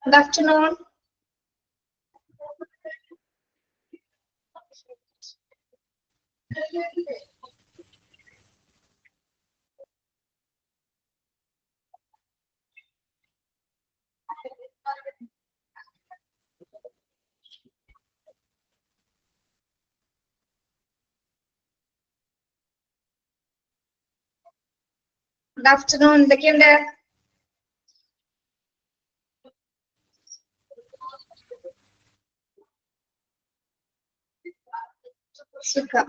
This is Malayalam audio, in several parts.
Good afternoon. Good afternoon. എന്തൊക്കെയുണ്ട്? സുഖം.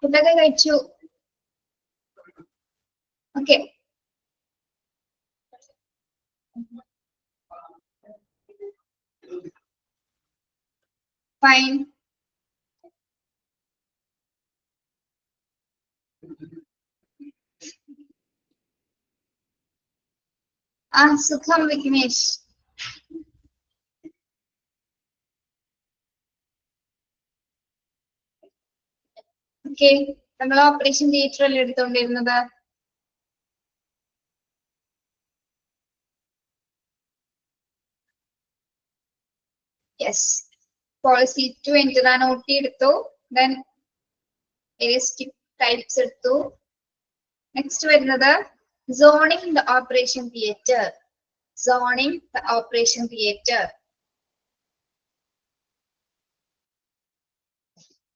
ഫുഡൊക്കെ കഴിച്ചു. ഓക്കെ. ഫൈൻ. സുഖം വിഘ്നേഷ്. ഓക്കെ, നമ്മൾ ഓപ്പറേഷൻ തിയേറ്ററിൽ എടുത്തോണ്ടിരുന്നത്. യെസ്, പോളിസി 2 എന്റർ നോട്ട് എടുത്തു. ദെൻ ടൈപ്സ് എടുത്തു. നെക്സ്റ്റ് വരുന്നത് zoning the operation theatre. Zoning the operation theatre.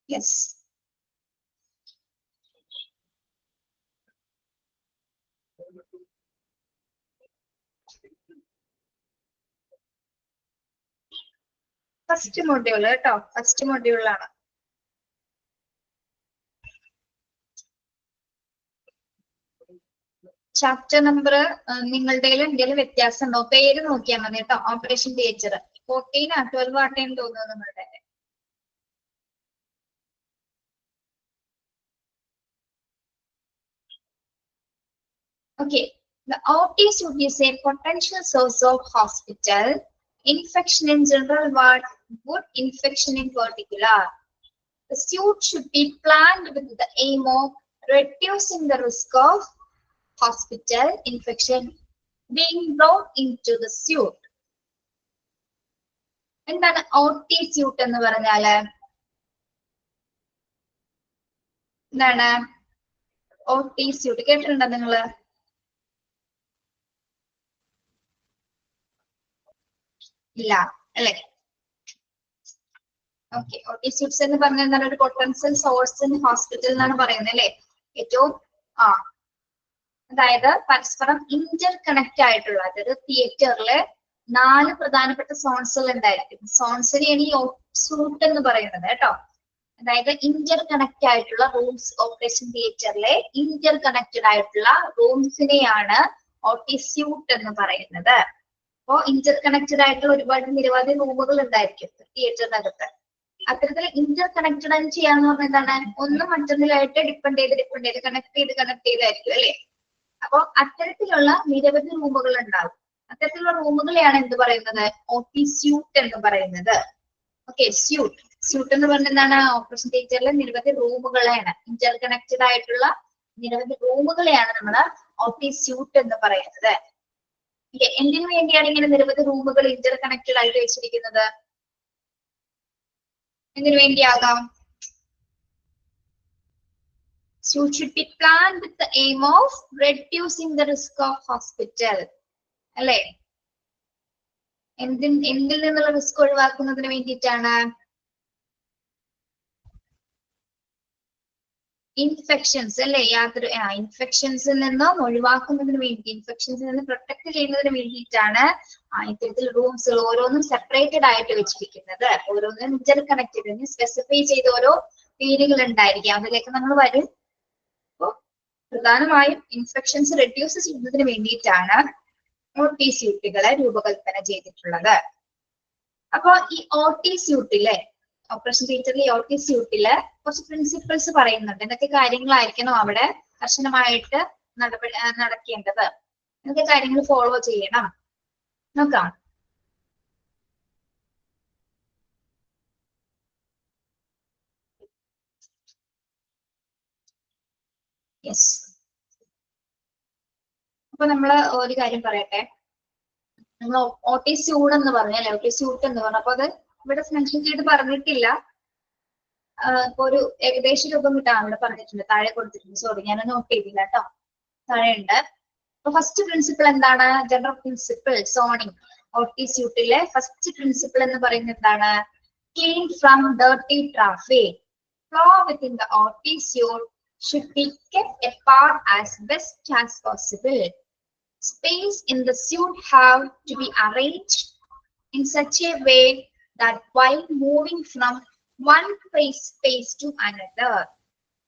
Yes. First module കേട്ടോ, ഫസ്റ്റ് മൊഡ്യൂളാണ്. ചാപ്റ്റർ നമ്പർ നിങ്ങളുടെ എന്തെങ്കിലും വ്യത്യാസം ഉണ്ടോ? പേര് നോക്കിയാൽ മതി കേട്ടോ. ഓപ്പറേഷൻ തിയേറ്റർ 14 12 ആട്ടേന്ന് തോന്നുന്നു നിങ്ങളുടെ. Okay, the OT suit is a potential source of hospital infection in general, what good infection in particular. The suit should be planned with the aim of reducing the risk of hospital infection being brought into the suit. എന്താണ് OT suit എന്ന് പറഞ്ഞാല്? എന്താണ് OT suit? കേട്ടിട്ടുണ്ടോ നിങ്ങള്? ഇല്ല അല്ലെ? ഓക്കെ, OT suits എന്ന് പറഞ്ഞാൽ ഒരു പൊട്ടൻഷ്യൽ സോഴ്സ് ഇൻ ഹോസ്പിറ്റൽ എന്നാണ് പറയുന്നത് അല്ലെ? ഏറ്റവും അതായത് പരസ്പരം ഇന്റർ കണക്ട് ആയിട്ടുള്ള, അതായത് തിയേറ്ററില് 4 പ്രധാനപ്പെട്ട സോൺസുകൾ ഉണ്ടായിരിക്കും. സോൺസിനെയാണ് ഈ സൂട്ട് എന്ന് പറയുന്നത് കേട്ടോ. അതായത് ഇന്റർ കണക്ട് ആയിട്ടുള്ള റൂംസ്, ഓപ്പറേഷൻ തിയേറ്ററിലെ ഇന്റർ കണക്റ്റഡ് ആയിട്ടുള്ള റൂംസിനെയാണ് OT സ്യൂട്ട് എന്ന് പറയുന്നത്. അപ്പോ ഇന്റർ കണക്റ്റഡ് ആയിട്ടുള്ള ഒരുപാട് നിരവധി റൂമുകൾ ഉണ്ടായിരിക്കും തിയേറ്ററിനകത്ത്. അത്തരത്തിൽ ഇന്റർ കണക്റ്റഡ് ആയി ചെയ്യാന്ന് പറഞ്ഞാൽ എന്താണ്? ഒന്ന് മറ്റൊന്നിലായിട്ട് ഡിപ്പെൻഡ് ചെയ്ത് കണക്ട് ചെയ്തായിരിക്കും അല്ലെ? അപ്പൊ അത്തരത്തിലുള്ള നിരവധി റൂമുകൾ ഉണ്ടാകും. അത്തരത്തിലുള്ള റൂമുകളെയാണ് എന്ത് പറയുന്നത്? OT സ്യൂട്ട് എന്ന് പറയുന്നത്. ഓക്കെ, സ്യൂട്ട് എന്ന് പറഞ്ഞാൽ എന്താണ്? ഓപ്പറേഷൻ തിയേറ്ററിലെ നിരവധി റൂമുകളെയാണ്, ഇന്റർ കണക്റ്റഡ് ആയിട്ടുള്ള നിരവധി റൂമുകളെയാണ് നമ്മൾ OT സ്യൂട്ട് എന്ന് പറയുന്നത്. എന്തിനു വേണ്ടിയാണ് ഇങ്ങനെ നിരവധി റൂമുകൾ ഇന്റർ കണക്റ്റഡ് ആയിട്ട് വെച്ചിരിക്കുന്നത്? എന്തിനു വേണ്ടിയാകാം? Suit should be planned with the aim of reducing the risk of hospital. അല്ലെ? എന്തിൽ നിന്നുള്ള റിസ്ക് ഒഴിവാക്കുന്നതിന് വേണ്ടിയിട്ടാണ്? ഇൻഫെക്ഷൻസ് അല്ലെ? ഇൻഫെക്ഷൻസിൽ നിന്നും ഒഴിവാക്കുന്നതിന് വേണ്ടി, ഇൻഫെക്ഷൻസിൽ നിന്ന് പ്രൊട്ടക്ട് ചെയ്യുന്നതിന് വേണ്ടിയിട്ടാണ് ഇത്തരത്തിൽ റൂംസുകൾ ഓരോന്നും സെപ്പറേറ്റഡ് ആയിട്ട് വെച്ചിരിക്കുന്നത്. ഓരോന്നും ഇന്റർ കണക്റ്റഡ്, സ്പെസിഫൈ ചെയ്ത് ഓരോ പേരുകൾ ഉണ്ടായിരിക്കും. അതിലേക്ക് നമ്മൾ വരും. അപ്പോ പ്രധാനമായും ഇൻഫെക്ഷൻസ് റെഡ്യൂസ് ചെയ്യുന്നതിന് വേണ്ടിയിട്ടാണ് OT സ്യൂട്ടുകളെ രൂപകൽപ്പന ചെയ്തിട്ടുള്ളത്. അപ്പൊ ഈ OT സ്യൂട്ടിലെ, ഓപ്പറേഷൻ തിയേറ്ററിലെ OT സ്യൂട്ടില് കുറച്ച് പ്രിൻസിപ്പിൾസ് പറയുന്നുണ്ട്. എന്തൊക്കെ കാര്യങ്ങളായിരിക്കണം അവിടെ കർശനമായിട്ട് നടക്കേണ്ടത്, എന്തൊക്കെ കാര്യങ്ങൾ ഫോളോ ചെയ്യണം നോക്കാം. യെസ്. അപ്പൊ നമ്മള് ഒരു കാര്യം പറയട്ടെ. നമ്മൾ ഓട്ടി സ്യൂട്ട് എന്ന് പറഞ്ഞല്ലേ, ഓട്ടി സ്യൂട്ട് എന്ന് പറഞ്ഞു. അപ്പൊ അത് ഇവിടെ മെൻഷൻ ചെയ്ത് പറഞ്ഞിട്ടില്ല. ഇപ്പൊ ഒരു ഏകദേശ രൂപം കിട്ടാൻ ഇവിടെ പറഞ്ഞിട്ടുണ്ട്, താഴെ കൊടുത്തിട്ടുണ്ട്. സോറി, ഞാൻ നോട്ട് ചെയ്തില്ല കേട്ടോ, താഴെ ഉണ്ട്. അപ്പൊ ഫസ്റ്റ് പ്രിൻസിപ്പിൾ എന്താണ്? General principle zoning. ഓട്ടി സ്യൂട്ടിലെ ഫസ്റ്റ് പ്രിൻസിപ്പിൾ എന്ന് പറയുന്നത് എന്താണ്? Clean from dirty traffic. Flow within the OT suite should be kept apart as best as possible. Space in the suite have to be arranged in such a way that while moving from one space to another,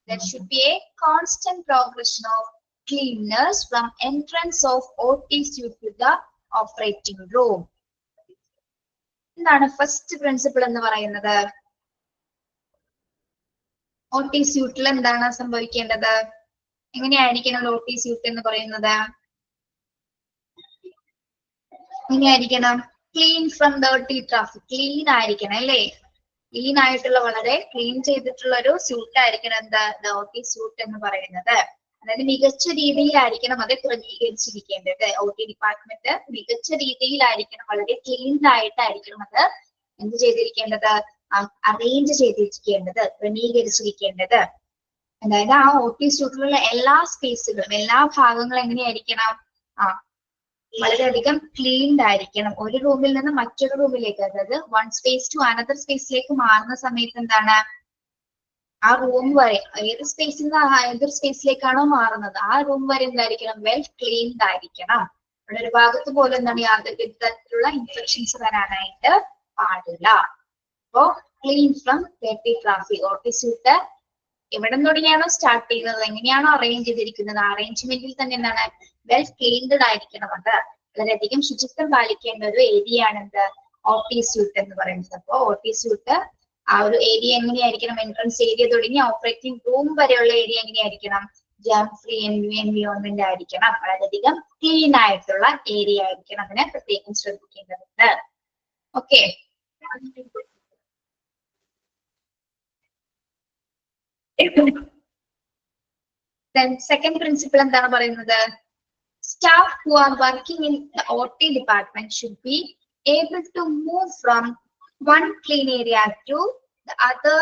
there should be a constant progression of cleanliness from entrance of OT suite to the operating room. എന്താണ് ഫസ്റ്റ് പ്രിൻസിപ്പിൾ എന്ന് പറയുന്നത്? ഓട്ടി സ്യൂട്ടിൽ എന്താണ് സംഭവിക്കേണ്ടത്? എങ്ങനെയായിരിക്കണം ഓട്ടി സ്യൂട്ട് എന്ന് പറയുന്നത്? എങ്ങനെയായിരിക്കണം? Clean from dirty traffic. Clean ആയിരിക്കണം അല്ലേ? ക്ലീൻ ആയിട്ടുള്ള, വളരെ ക്ലീൻ ചെയ്തിട്ടുള്ള ഒരു സ്യൂട്ട് ആയിരിക്കണം എന്താ ഓട്ടി സ്യൂട്ട് എന്ന് പറയുന്നത്. അതായത് മികച്ച രീതിയിലായിരിക്കണം അത് ക്രമീകരിച്ചിരിക്കേണ്ടത്. OT ഡിപ്പാർട്ട്മെന്റ് മികച്ച രീതിയിലായിരിക്കണം, വളരെ ക്ലീൻ ആയിട്ടായിരിക്കണം അത് എന്ത് ചെയ്തിരിക്കേണ്ടത്? അറേഞ്ച് ചെയ്തിരിക്കേണ്ടത്, ക്രമീകരിച്ചിരിക്കേണ്ടത്. അതായത് ആ OT സ്യൂട്ടിലുള്ള എല്ലാ സ്പേസുകളും, എല്ലാ ഭാഗങ്ങളും എങ്ങനെയായിരിക്കണം? വളരെയധികം ക്ലീൻഡ് ആയിരിക്കണം. ഒരു റൂമിൽ നിന്ന് മറ്റൊരു റൂമിലേക്ക്, അതായത് വൺ സ്പേസ് ടു അനദർ സ്പേസിലേക്ക് മാറുന്ന സമയത്ത് എന്താണ്? ആ റൂം വരെ, ഏത് സ്പേസിൽ നിന്ന് ഏതൊരു സ്പേസിലേക്കാണോ മാറുന്നത് ആ റൂം വരെ എന്തായിരിക്കണം? വെൽ ക്ലീൻഡ് ആയിരിക്കണം. അവിടെ ഒരു ഭാഗത്ത് പോലും എന്താണ് യാതൊരു തരത്തിലുള്ള ഇൻഫെക്ഷൻസ് വരാനായിട്ട് പാടില്ല. അപ്പോ clean from dirty traffic. OT suite എവിടെ തുടങ്ങിയാണോ സ്റ്റാർട്ട് ചെയ്യുന്നത്, എങ്ങനെയാണോ അറേഞ്ച് ചെയ്തിരിക്കുന്നത്, അറേഞ്ച്മെന്റിൽ തന്നെ എന്താണ്? വെൽ ക്ലീൻഡ് ആയിരിക്കണം. അത് വളരെയധികം ശുചിത്വം പാലിക്കേണ്ട ഒരു ഏരിയ ആണ് എന്ത്? ഓട്ടി സ്യൂട്ട് എന്ന് പറയുന്നത്. അപ്പോ ഓട്ടി സ്യൂട്ട് ആ ഒരു ഏരിയ എങ്ങനെയായിരിക്കണം? എൻട്രൻസ് ഏരിയ തുടങ്ങി ഓപ്പറേറ്റിംഗ് റൂം വരെയുള്ള ഏരിയ എങ്ങനെയായിരിക്കണം? ജാം ഫ്രീ എൻവിയോൺമെന്റ് ആയിരിക്കണം. വളരെയധികം ക്ലീൻ ആയിട്ടുള്ള ഏരിയ ആയിരിക്കണം. അതിനെ പ്രത്യേകം ശ്രദ്ധിക്കേണ്ടതുണ്ട്. ഓക്കെ. Then second principle എന്താണ് പറയുന്നത്? Staff who are working in the OT department should be able to move from one clean area to the other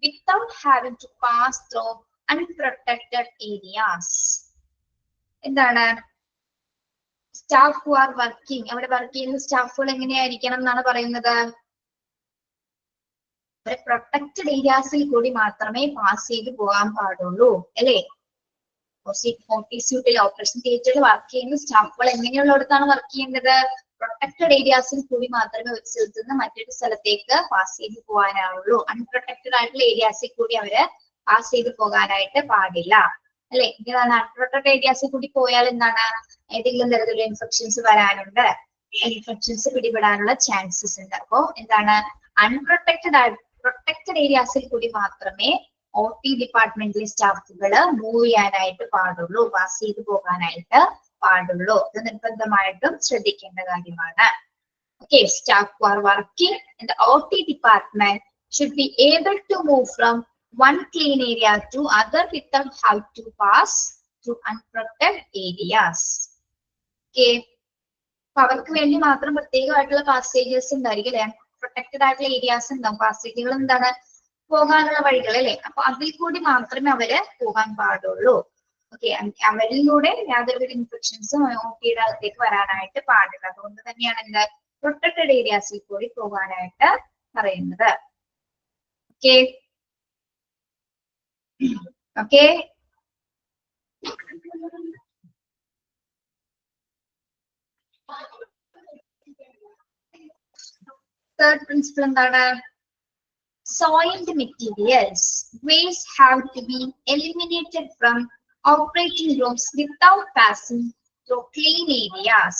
without having to pass through unprotected areas. എന്താണ്? സ്റ്റാഫ് who are working, അവിടെ വർക്ക് ചെയ്യുന്ന സ്റ്റാഫുകൾ എങ്ങനെയായിരിക്കണം എന്നാണ് പറയുന്നത്? പ്രൊട്ടക്റ്റഡ് ഏരിയാസിൽ കൂടി മാത്രമേ പാസ് ചെയ്ത് പോകാൻ പാടുള്ളൂ അല്ലേ? OT സ്യൂട്ടിൽ ഓപ്പറേഷൻ തിയേറ്ററിൽ വർക്ക് ചെയ്യുന്ന സ്റ്റാഫുകൾ എങ്ങനെയുള്ളിടത്താണ് വർക്ക് ചെയ്യേണ്ടത്? പ്രൊട്ടക്റ്റഡ് ഏരിയാസിൽ കൂടി മാത്രമേ ഒരു സ്ഥലത്ത് നിന്ന് മറ്റൊരു സ്ഥലത്തേക്ക് പാസ് ചെയ്ത് പോകാനാവുള്ളൂ. അൺപ്രൊട്ടക്റ്റഡ് ആയിട്ടുള്ള ഏരിയാസിൽ കൂടി അവര് പാസ് ചെയ്ത് പോകാനായിട്ട് പാടില്ല അല്ലെ? ഇതാണ് അൺപ്രൊട്ടക്റ്റഡ് ഏരിയാസിൽ കൂടി പോയാൽ എന്താണ്? ഏതെങ്കിലും തരത്തിലുള്ള ഇൻഫെക്ഷൻസ് വരാനുണ്ട്, ഇൻഫെക്ഷൻസ് പിടിപെടാനുള്ള ചാൻസസ് ഉണ്ട്. അപ്പോ എന്താണ്? പ്രൊട്ടക്റ്റഡ് ഏരിയാസിൽ കൂടി മാത്രമേ OT ഡിപ്പാർട്ട്മെന്റിലെ സ്റ്റാഫുകൾ മൂവ് ചെയ്യാനായിട്ട് പാടുള്ളൂ, പാസ് ചെയ്ത് പോകാനായിട്ട് പാടുള്ളൂ. ഇത് നിർബന്ധമായിട്ടും ശ്രദ്ധിക്കേണ്ട കാര്യമാണ്. Okay. Staff who are working in the OT department should be able to move from one clean area to other without having to pass through unprotected areas. Okay. അവർക്ക് വേണ്ടി മാത്രം പ്രത്യേകമായിട്ടുള്ള പാസേജസ് ഉണ്ടായിരിക്കും അല്ലെ? പ്രൊട്ടക്റ്റഡ് ആയിട്ടുള്ള ഏരിയാസ് ഉണ്ടാവും, പാസേജുകൾ എന്താണ്? പോകാനുള്ള വഴികൾ അല്ലെ? അപ്പൊ അതിൽ കൂടി മാത്രമേ അവര് പോകാൻ പാടുള്ളൂ. ഓക്കെ. അവരിലൂടെ യാതൊരു ഇൻഫെക്ഷൻസും OTയുടെ അകത്തേക്ക് വരാനായിട്ട് പാടില്ല. അതുകൊണ്ട് തന്നെയാണ് എന്താ പ്രൊട്ടക്റ്റഡ് ഏരിയാസിൽ കൂടി പോകാനായിട്ട് പറയുന്നത്. ഓക്കെ. ഓക്കെ. തേർഡ് പ്രിൻസിപ്പിൾ എന്താണ്? Soiled materials, waste have to be eliminated from operating rooms without passing through clean areas.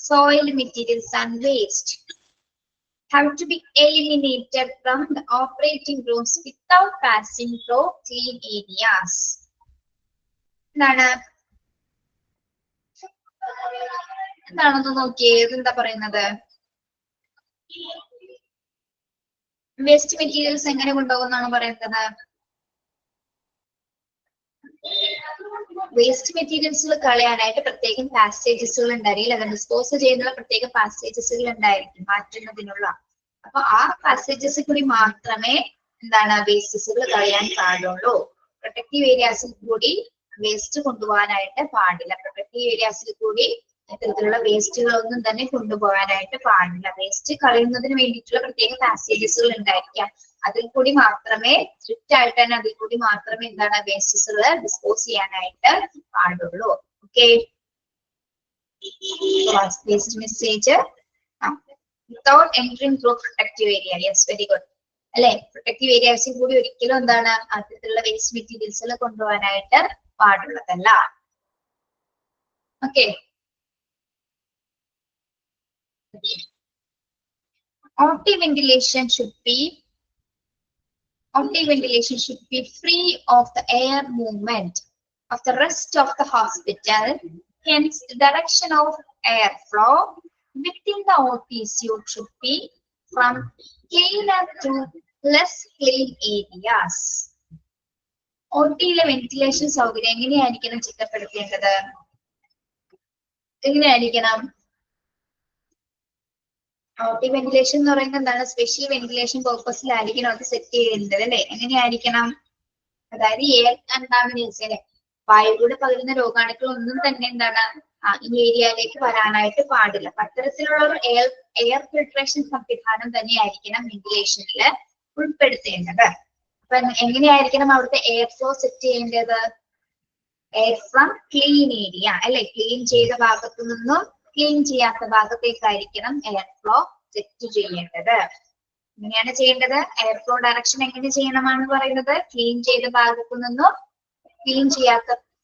Soiled materials and waste have to be eliminated from the operating rooms without passing through clean areas. എന്താണെന്ന് നോക്കിയേ, ഇതെന്താ പറയുന്നത്? വേസ്റ്റ് മെറ്റീരിയൽസ് എങ്ങനെ കൊണ്ടുപോകുന്നാണ് പറയുന്നത്? വേസ്റ്റ് മെറ്റീരിയൽസ് കളയാനായിട്ട് പ്രത്യേകം പാസേജസുകൾ ഉണ്ടായിരിക്കും, അത് ഡിസ്പോസ് ചെയ്യുന്ന പ്രത്യേക പാസേജസുകൾ ഉണ്ടായിരിക്കും മാറ്റുന്നതിനുള്ള. അപ്പൊ ആ പാസേജസ് കൂടി മാത്രമേ എന്താണ് വേസ്റ്റസുകൾ കളയാൻ പാടുള്ളൂ. പ്രൊട്ടക്റ്റീവ് ഏരിയാസിൽ കൂടി വേസ്റ്റ് കൊണ്ടുപോകാനായിട്ട് പാടില്ല. പ്രൊട്ടക്റ്റീവ് ഏരിയാസിൽ കൂടി ഇത്തരത്തിലുള്ള വേസ്റ്റുകളൊന്നും തന്നെ കൊണ്ടുപോകാനായിട്ട് പാടില്ല. വേസ്റ്റ് കളയുന്നതിന് വേണ്ടിയിട്ടുള്ള പ്രത്യേക പാസേജസുകൾ ഉണ്ടായിരിക്കാം, അതിൽ കൂടി മാത്രമേ സ്ട്രിക്റ്റ് ആയിട്ട് തന്നെ അതിൽ കൂടി മാത്രമേ എന്താണ് വേസ്റ്റസുകൾ ഡിസ്പോസ് ചെയ്യാനായിട്ട് പാടുള്ളൂ. Okay, waste message without entering through protective area. Yes, very good അല്ലെ. പ്രൊട്ടക്റ്റീവ് ഏരിയാസിൽ കൂടി ഒരിക്കലും എന്താണ് അത്തരത്തിലുള്ള വേസ്റ്റ് മെറ്റീരിയൽസ് കൊണ്ടുപോകാനായിട്ട് പാടുള്ളതല്ല. Okay, OT ventilation should be free of the air movement of the rest of the hospital. Hence, the direction of airflow within the OT suite should be from cleaner to less clean areas. OT-യിലെ വെന്റിലേഷൻ സൗകര്യം എങ്ങനെയായിരിക്കണം ചിട്ടപ്പെടുത്തേണ്ടത്? എങ്ങനെയായിരിക്കണം? OT വെന്റിലേഷൻ എന്ന് പറയുന്നത് എന്താണ്? സ്പെഷ്യൽ വെന്റിലേഷൻ പർപ്പസിലായിരിക്കണം അത് സെറ്റ് ചെയ്യേണ്ടത് അല്ലെ. എങ്ങനെയായിരിക്കണം? അതായത് എയർ കണ്ടാമിനേഷൻ അല്ലെ, വായുവിലൂടെ പകരുന്ന രോഗാണുക്കൾ ഒന്നും തന്നെ എന്താണ് ഈ ഏരിയയിലേക്ക് വരാനായിട്ട് പാടില്ല. അത്തരത്തിലുള്ള ഒരു എയർ ഫിൽട്രേഷൻ സംവിധാനം തന്നെയായിരിക്കണം വെന്റിലേഷനിൽ ഉൾപ്പെടുത്തേണ്ടത്. അപ്പൊ എങ്ങനെയായിരിക്കണം അവിടുത്തെ എയർ ഫ്ലോ സെറ്റ് ചെയ്യേണ്ടത്? എയർ ഫ്രം ക്ലീൻ ഏരിയ അല്ലെ, ക്ലീൻ ചെയ്ത ഭാഗത്തു നിന്നും ക്ലീൻ ചെയ്യാത്ത ഭാഗത്തേക്കായിരിക്കണം എയർ ഫ്ലോ സെറ്റ് ചെയ്യേണ്ടത്. എങ്ങനെയാണ് ചെയ്യേണ്ടത്? എയർ ഫ്ലോ ഡയറക്ഷൻ എങ്ങനെ ചെയ്യണമെന്ന് പറയുന്നത്, ക്ലീൻ ചെയ്ത ഭാഗത്തു നിന്നും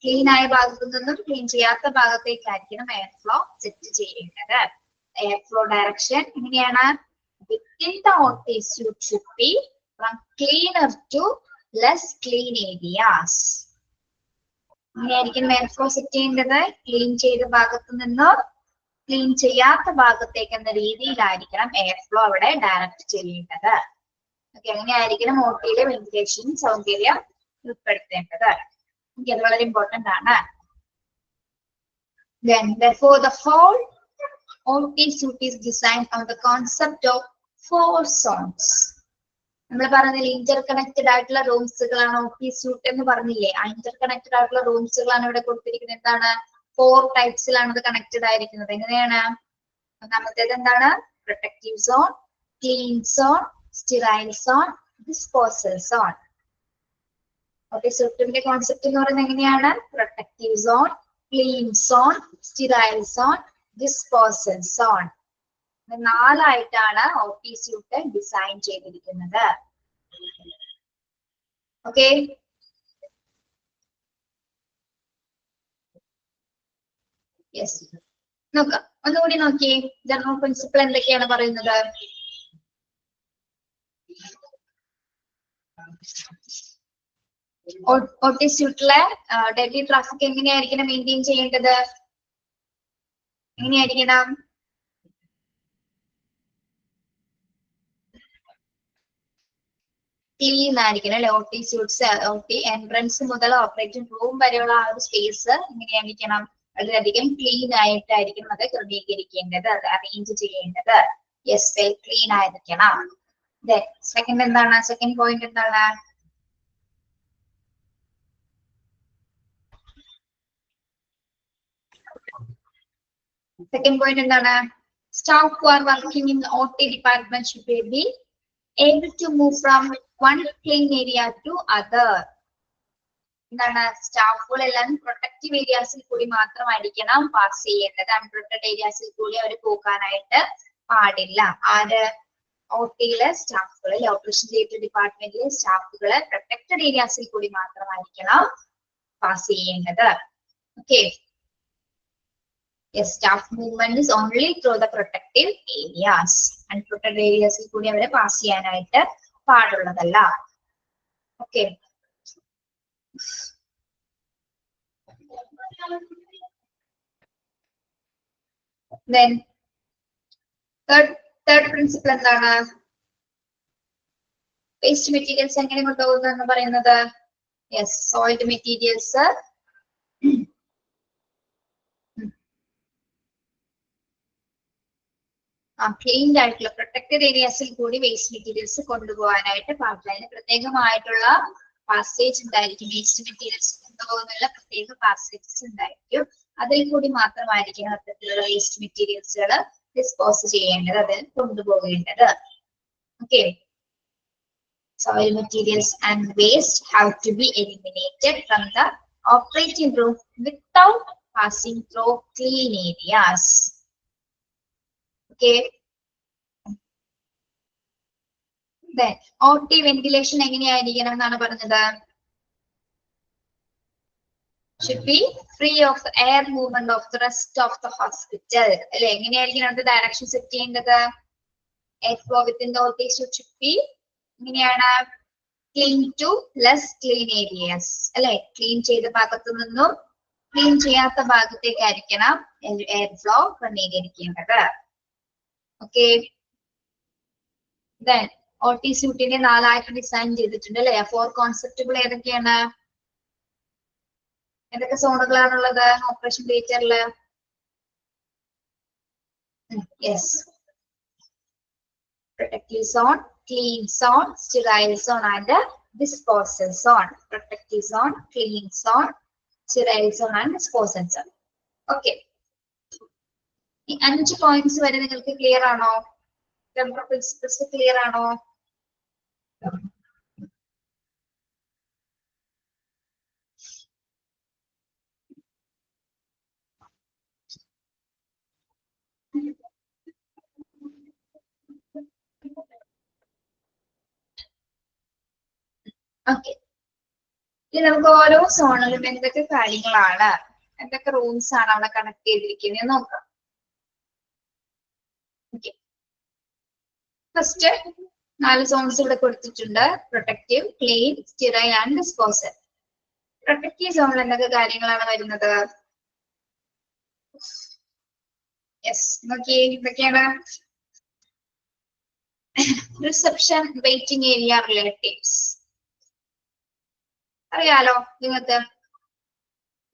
ക്ലീൻ ആയ ഭാഗത്തു നിന്നും ക്ലീൻ ചെയ്യാത്ത ഭാഗത്തേക്കായിരിക്കണം എയർ ഫ്ലോ സെറ്റ് ചെയ്യേണ്ടത്. എയർ ഫ്ലോ ഡയറക്ഷൻ എങ്ങനെയാണ്? within the OT suite should be from cleaner to less clean areas. ഇങ്ങനെയായിരിക്കും എയർ ഫ്ലോ സെറ്റ് ചെയ്യേണ്ടത്. ക്ലീൻ ചെയ്ത ഭാഗത്തു നിന്നും ക്ലീൻ ചെയ്യാത്ത ഭാഗത്തേക്ക് എന്ന രീതിയിലായിരിക്കണം എയർ ഫ്ലോ അവിടെ ഡയറക്റ്റ് ചെയ്യേണ്ടത്. ഓക്കെ, അങ്ങനെയായിരിക്കണം OT-യിലെ വെന്റിലേഷൻ സൗകര്യം ഉൾപ്പെടുത്തേണ്ടത്. അത് വളരെ ഇമ്പോർട്ടന്റ് ആണ്. Then, therefore, the whole OT suite is designed on the concept of 4 zones. നമ്മൾ പറഞ്ഞില്ലേ ഇന്റർ കണക്റ്റഡ് ആയിട്ടുള്ള റൂംസുകളാണ് OT suite എന്ന് പറഞ്ഞില്ലേ. ആ ഇന്റർ കണക്റ്റഡ് ആയിട്ടുള്ള റൂംസുകളാണ് ഇവിടെ കൊടുത്തിരിക്കുന്നത്. എന്താണ്? 4 ടൈപ്സിലാണ് ഇത് കണക്റ്റഡ് ആയിരിക്കുന്നത്. എങ്ങനെയാണ്? ഒന്നാമത്തേത് എന്താണ്? Protective zone, clean zone, sterile zone, disposal zone. OT suite concept എന്ന് പറയുന്നത് എങ്ങനെയാണ്? Protective zone, clean zone, sterile zone, disposal zone. 4ആയിട്ടാണ് OT suite ഡിസൈൻ ചെയ്തിരിക്കുന്നത്. ഓക്കെ, യെസ്, നോക്കാം. ഒന്നുകൂടി നോക്കിയേ, ജനറൽ പ്രിൻസിപ്പിൾ എന്തൊക്കെയാണ് പറയുന്നത്? OT suite-ലെ ഡെയിലി ട്രാഫിക് എങ്ങനെയായിരിക്കണം മെയിൻറ്റെയിൻ ചെയ്യേണ്ടത്? എങ്ങനെയായിരിക്കണം? ക്ലീൻ ആയിരിക്കണം അല്ലെ. OT suites OT എൻട്രൻസ് മുതൽ ഓപ്പറേറ്റിംഗ് റൂം വരെയുള്ള ആ ഒരു സ്പേസ് എങ്ങനെയായിരിക്കണം? വളരെയധികം ക്ലീൻ ആയിട്ടായിരിക്കണം അത് ക്രമീകരിക്കേണ്ടത്, അത് അറേഞ്ച് ചെയ്യേണ്ടത്. യെസ്, വെൽ ക്ലീൻ ആയിരിക്കണം. സെക്കൻഡ് എന്താണ്? സെക്കൻഡ് പോയിന്റ് എന്താണ്? സെക്കൻഡ് പോയിന്റ് എന്താണ്? Staff who are working in the OT department should be able to move from one clean area to other. എന്താണ്? സ്റ്റാഫുകളെല്ലാം പ്രൊട്ടക്റ്റീവ് ഏരിയാസിൽ കൂടി മാത്രമായിരിക്കണം പാസ് ചെയ്യേണ്ടത്. അൺപ്രൊട്ടക്റ്റഡ് ഏരിയാസിൽ കൂടി അവർ പോകാനായിട്ട് പാടില്ല. ആര്? OT-യിലെ സ്റ്റാഫുകൾ, ഓപ്പറേഷൻ തിയേറ്റർ ഡിപ്പാർട്ട്മെന്റിലെ സ്റ്റാഫുകള് പ്രൊട്ടക്റ്റഡ് ഏരിയാസിൽ കൂടി മാത്രമായിരിക്കണം പാസ് ചെയ്യേണ്ടത്. Okay, yes, staff movement is only through the protective areas. Unprotected ഏരിയാസിൽ കൂടി അവരെ പാസ് ചെയ്യാനായിട്ട് പാടുള്ളതല്ല. ഓക്കെ, then third principle എന്താണ്? വേസ്റ്റ് മെറ്റീരിയൽസ് എങ്ങനെ കൊണ്ടുപോകുന്നു എന്ന് പറയുന്നത് യെസ്, സോയിൽഡ് മെറ്റീരിയൽസ് ക്ലീൻഡ് ആയിട്ടുള്ള പ്രൊട്ടക്റ്റഡ് ഏരിയാസിൽ കൂടി വേസ്റ്റ് മെറ്റീരിയൽസ് കൊണ്ടുപോകാനായിട്ട് പാടില്ല. അതിന് പ്രത്യേകമായിട്ടുള്ള പാസേജ് ഉണ്ടായിരിക്കും. വേസ്റ്റ് മെറ്റീരിയൽസ് കൊണ്ടുപോകുന്നുള്ള പ്രത്യേക പാസേജസ് ഉണ്ടായിരിക്കും. അതിൽ കൂടി മാത്രമായിരിക്കും അത്തരത്തിലുള്ള വേസ്റ്റ് മെറ്റീരിയൽസുകൾ ഡിസ്പോസ് ചെയ്യേണ്ടത്, അതിൽ കൊണ്ടുപോകേണ്ടത്. Okay, soil materials and waste have to be eliminated from the operating room without passing through clean areas. Okay. Then OT ventilation എങ്ങനെയായിരിക്കണം എന്നാണ് പറഞ്ഞത്? Should be free of the air movement of the rest of the hospital. അല്ലെ, എങ്ങനെയായിരിക്കണം അതിന്റെ ഡയറക്ഷൻ സെറ്റ് ചെയ്യേണ്ടത്? Air flow within the OT should be എങ്ങനെയാണ്? Clean to less clean areas അല്ലെ, ക്ലീൻ ചെയ്ത ഭാഗത്തു നിന്നും ക്ലീൻ ചെയ്യാത്ത ഭാഗത്തേക്കായിരിക്കണം എയർ ഫ്ലോ ക്രമീകരിക്കേണ്ടത്. ഓക്കെ, ദെൻ OT സ്യൂട്ടിനെ 4 ആയിട്ട് ഡിസൈൻ ചെയ്തിട്ടുണ്ട് അല്ലെ. 4 കോൺസെപ്റ്റുകൾ ഏതൊക്കെയാണ്? ഏതൊക്കെ സോണുകളാണുള്ളത് ഓപ്പറേഷൻ തിയേറ്ററില്? Yes, protective zone, clean zone, sterile zone and disposal zone. Protective zone, clean zone, sterile zone and disposal zone. Okay. ഈ 5 പോയിന്റ്സ് വരെ നിങ്ങൾക്ക് ക്ലിയർ ആണോ? പ്രിൻസിപ്പിൾസ് ക്ലിയർ ആണോ? ഓക്കെ, ഇനി നമുക്ക് ഓരോ സോണിലും എന്തൊക്കെ കാര്യങ്ങളാണ്, എന്തൊക്കെ റൂംസ് ആണ് അവിടെ കണക്ട് ചെയ്തിരിക്കുന്നത് നോക്കാം. ഓക്കെ, ഫസ്റ്റ് 4 സോൺസ് ഇവിടെ കൊടുത്തിട്ടുണ്ട്. Protective, clean, sterile and disposal. Protective സോണിൽ എന്തൊക്കെ കാര്യങ്ങളാണ് വരുന്നത്? യെസ്, നോക്കിയേ എന്തൊക്കെയാണ്? Reception, waiting area, relatives. അറിയാലോ നിങ്ങൾക്ക്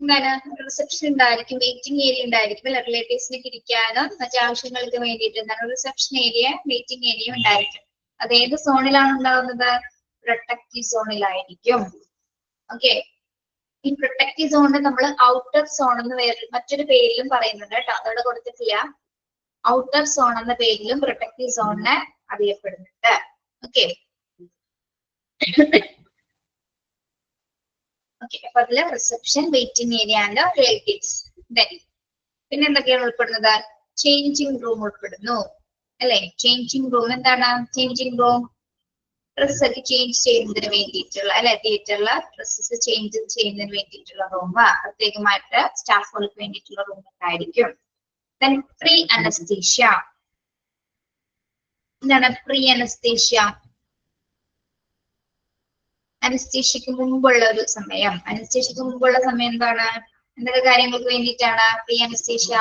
എന്താണ്? റിസപ്ഷൻ ഉണ്ടായിരിക്കും, വെയിറ്റിംഗ് ഏരിയ ഉണ്ടായിരിക്കും അല്ലെ, റിലേറ്റീവ്സിനൊക്കെ ഇരിക്കാനും മറ്റു ആവശ്യങ്ങൾക്ക് വേണ്ടിയിട്ട് എന്താണ് റിസപ്ഷൻ ഏരിയ, വെയിറ്റിംഗ് ഏരിയ ഉണ്ടായിരിക്കും. അത് ഏത് സോണിലാണ് ഉണ്ടാവുന്നത്? പ്രൊട്ടക്റ്റീവ് സോണിലായിരിക്കും. ഓക്കെ, ഈ പ്രൊട്ടക്റ്റീവ് സോണിനെ നമ്മൾ ഔട്ടർ സോൺ എന്ന് മറ്റൊരു പേരിലും പറയുന്നുണ്ട് കേട്ടോ, അതോടെ കൊടുത്തിട്ടില്ല. ഔട്ടർ സോൺ എന്ന പേരിലും പ്രൊട്ടക്റ്റീവ് സോണിനെ അറിയപ്പെടുന്നുണ്ട്. ഓക്കെ, ഓക്കെ, അപ്പൊ അതില് reception, waiting area and relatives. പിന്നെ എന്തൊക്കെയാണ് ഉൾപ്പെടുന്നത്? ചേഞ്ചിങ് റൂം ഉൾപ്പെടുന്നു അല്ലെ. ചേഞ്ചിങ് റൂം എന്താണ്? ചേഞ്ചിങ് റൂം ഡ്രസ്സൊക്കെ ചേഞ്ച് ചെയ്യുന്നതിന് വേണ്ടിയിട്ടുള്ള അല്ലെ, തിയേറ്ററിൽ ഡ്രസ്സസ് ചേഞ്ച് ചെയ്യുന്നതിന് വേണ്ടിയിട്ടുള്ള റൂം, പ്രത്യേകമായിട്ട് സ്റ്റാഫുകൾക്ക് വേണ്ടിയിട്ടുള്ള റൂം ഉണ്ടായിരിക്കും. Then pre anaesthesia. എന്താണ് പ്രീ അനസ്തീഷ്യ? അനസ്തീഷ്യക്ക് മുമ്പുള്ള ഒരു സമയം. അനസ്തീഷ്യക്ക് മുമ്പുള്ള സമയം എന്താണ്? എന്തൊക്കെ കാര്യങ്ങൾക്ക് വേണ്ടിയിട്ടാണ് പ്രീ അനസ്തീഷ്യ?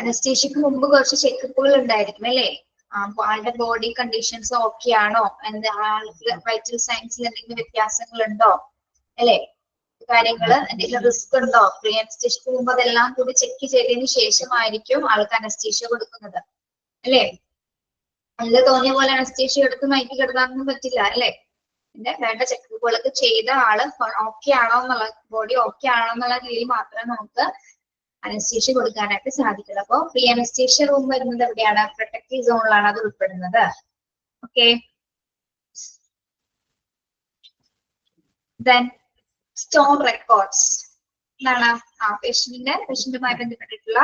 അനസ്തീഷ്യക്ക് മുമ്പ് കുറച്ച് ചെക്കപ്പുകൾ ഉണ്ടായിരിക്കും അല്ലെ. ആളുടെ ബോഡി കണ്ടീഷൻസ് ഓക്കെ ആണോ, ആൾക്ക് വൈറ്റൽ സയൻസിൽ എന്തെങ്കിലും വ്യത്യാസങ്ങൾ ഉണ്ടോ അല്ലെ, കാര്യങ്ങള് എന്തെങ്കിലും റിസ്ക് ഉണ്ടോ? പ്രീ അനസ്തീഷ്യക്ക് മുമ്പ് അതെല്ലാം കൂടി ചെക്ക് ചെയ്തതിനു ശേഷമായിരിക്കും ആൾക്ക് അനസ്തീഷ്യ കൊടുക്കുന്നത് അല്ലെ. നല്ല തോന്നിയ പോലെ അനസ്തീഷ്യ എടുത്ത് മയക്കി കിടത്താനൊന്നും പറ്റില്ല അല്ലെ. പിന്നെ വേണ്ട ചെക്കപ്പുകളൊക്കെ ചെയ്ത ആള് ഓക്കെ ആണോ എന്നുള്ള, ബോഡി ഓക്കെ ആണോ എന്നുള്ള രീതിയിൽ മാത്രമേ നമുക്ക് അനസ്തീഷ്യ കൊടുക്കാനായിട്ട് സാധിക്കുള്ളൂ. അപ്പൊ പ്രീ അനസ്തീഷ്യ റൂം വരുന്നത് എവിടെയാണ്? പ്രൊട്ടക്റ്റീവ് സോണിലാണ് അത് ഉൾപ്പെടുന്നത്. Okay, then store records. എന്താണ്? പേഷ്യന്റുമായി ബന്ധപ്പെട്ടിട്ടുള്ള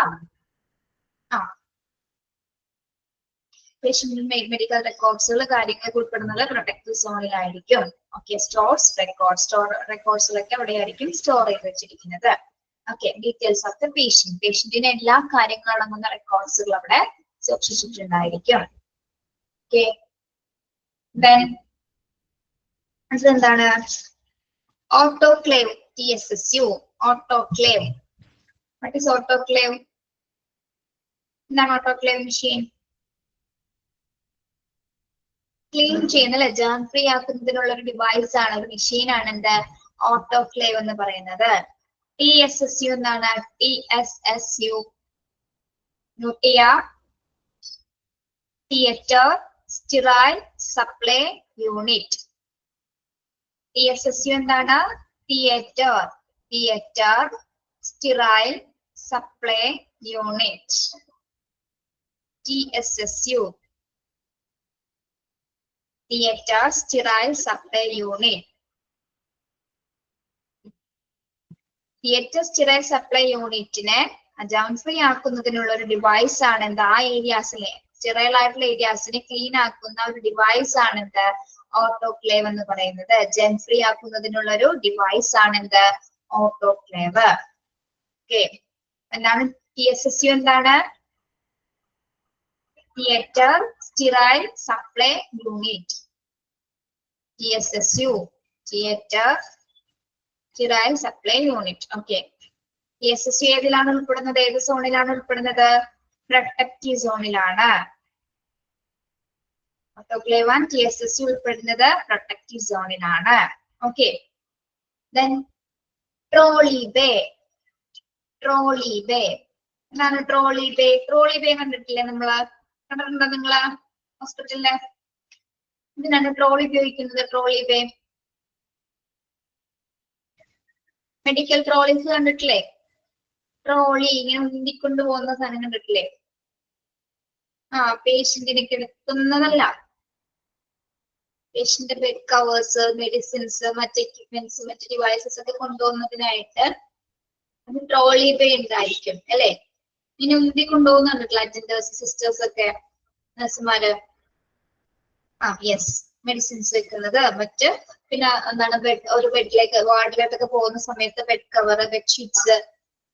പേഷ്യന്റ് മെഡിക്കൽ റെക്കോർഡ്സുകൾ, കാര്യങ്ങളൊക്കെ ഉൾപ്പെടുന്നത് പ്രൊട്ടക്റ്റീവ് സോണിലായിരിക്കും. ഓക്കെ, സ്റ്റോർസ് റെക്കോർഡ്, സ്റ്റോർ റെക്കോർഡ്സിലൊക്കെ എവിടെയായിരിക്കും സ്റ്റോർ ചെയ്ത് വെച്ചിരിക്കുന്നത്. Okay, details of the patient, പേഷ്യന്റിന്റെ എല്ലാ കാര്യങ്ങളും അടങ്ങുന്ന റെക്കോർഡ്സുകൾ അവിടെ സൂക്ഷിച്ചിട്ടുണ്ടായിരിക്കും. ഓക്കെ, ദെൻ അതെന്താണ്? Autoclave, TSSU, autoclave. What is autoclave? എന്താണ് ഓട്ടോക്ലേവ് മെഷീൻ? ക്ലീൻ ചെയ്യുന്ന അല്ലെ, ജേം ഫ്രീ ആക്കുന്നതിനുള്ള ഒരു ഡിവൈസ് ആണ്, ഒരു മെഷീൻ ആണ് എന്ത് ഓട്ടോക്ലേവ് എന്ന് പറയുന്നത്. TSSU എന്നാണ്, TSSU ന്യൂട്ടിയ theatre sterile supply unit. TSSU എന്താണ്? Theatre sterile supply unit. TSSU theatre sterile supply unit. Theatre sterile supply യൂണിറ്റിനെ ജേം ഫ്രീ ആക്കുന്നതിനുള്ള ഒരു ഡിവൈസ് ആണ് എന്ത്, ആ ഏരിയാസിലെ സ്റ്റെറൈൽ ആയിട്ടുള്ള ഏരിയാസിനെ ക്ലീൻ ആക്കുന്ന ഒരു ഡിവൈസ് ആണ് എന്ത് ഓട്ടോക്ലേവ് എന്ന് പറയുന്നത്. ജേം ഫ്രീ ആക്കുന്നതിനുള്ള ഒരു ഡിവൈസ് ആണ് എന്ത് ഓട്ടോക്ലേവ്. ഓക്കെ, എന്താണ് TSSU? എന്താണ്? Theatre sterile supply unit. TSSU theatre sterile supply unit. Okay, TSSU ഏതിലാണ് ഉൾപ്പെടുന്നത്? ഏത് സോണിലാണ് ഉൾപ്പെടുന്നത്? പ്രൊട്ടക്റ്റീവ് സോണിലാണ്. ഓട്ടോക്ലേവ് ആൻഡ് TSSU ഉൾപ്പെടുന്നത് പ്രൊട്ടക്റ്റീവ് സോണിലാണ്. Okay, then trolley bay. എന്താണ് ട്രോളി ബേ? ട്രോളി ബേ കണ്ടിട്ടില്ലേ നമ്മള്? കണ്ടിട്ടുണ്ടോ നിങ്ങള് ഹോസ്പിറ്റലില്? ഇതിനാണ് ട്രോളി ഉപയോഗിക്കുന്നത്. ട്രോളി ബേ മെഡിക്കൽ ട്രോളീസ് കണ്ടിട്ടില്ലേ? ട്രോളി ഇങ്ങനെ ഉന്തിക്കൊണ്ട് പോകുന്ന സാധനം കണ്ടിട്ടില്ലേ? പേഷ്യന്റിനെ കിടത്തുന്നതല്ല, പേഷ്യന്റ് ബെഡ് കവേഴ്സ്, മെഡിസിൻസ്, മറ്റ് എക്യുപ്മെന്റ്സ്, മറ്റ് ഡിവൈസസ് ഒക്കെ കൊണ്ടുപോകുന്നതിനായിട്ട് അത് ട്രോളി ബേ ഉണ്ടായിരിക്കും അല്ലെ? ഇനി ഉന്തി കൊണ്ടുപോകുന്ന കണ്ടിട്ടില്ല അറ്റൻഡേഴ്സ്, സിസ്റ്റേഴ്സ് ഒക്കെ, നഴ്സുമാര്. യെസ്, മെഡിസിൻസ് വെക്കുന്നത്. മറ്റ് പിന്നെ എന്താണ് ഒരു ബെഡിലേക്ക് വാർഡിലോട്ടൊക്കെ പോകുന്ന സമയത്ത് ബെഡ് കവർ, ബെഡ്ഷീറ്റ്സ്,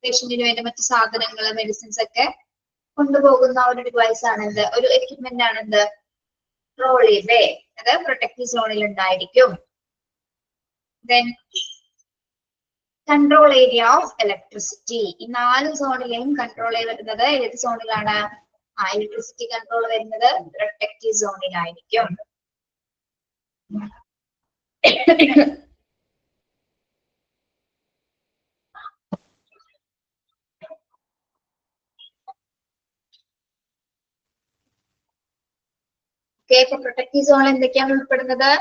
പേഷ്യന്റിന് വേണ്ട മറ്റു സാധനങ്ങൾ, മെഡിസിൻസ് ഒക്കെ കൊണ്ടുപോകുന്ന ഒരു ഡിവൈസ് ആണ് എന്ത്, ഒരു എക്യുപ്മെന്റ് ആണ് എന്ത് ട്രോളി ബേ. അത് പ്രൊട്ടക്റ്റീവ് സോണിൽ ഉണ്ടായിരിക്കും. Then control area of electricity. ഈ 4 സോണിലെയും കൺട്രോൾ വരുന്നത് ഏത് സോണിലാണ്? ഇലക്ട്രിസിറ്റി കൺട്രോൾ വരുന്നത് പ്രൊട്ടക്റ്റീവ് സോണിലായിരിക്കും. പ്രൊട്ടക്റ്റീവ് സോണിൽ എന്തൊക്കെയാണ് ഉൾപ്പെടുന്നത്?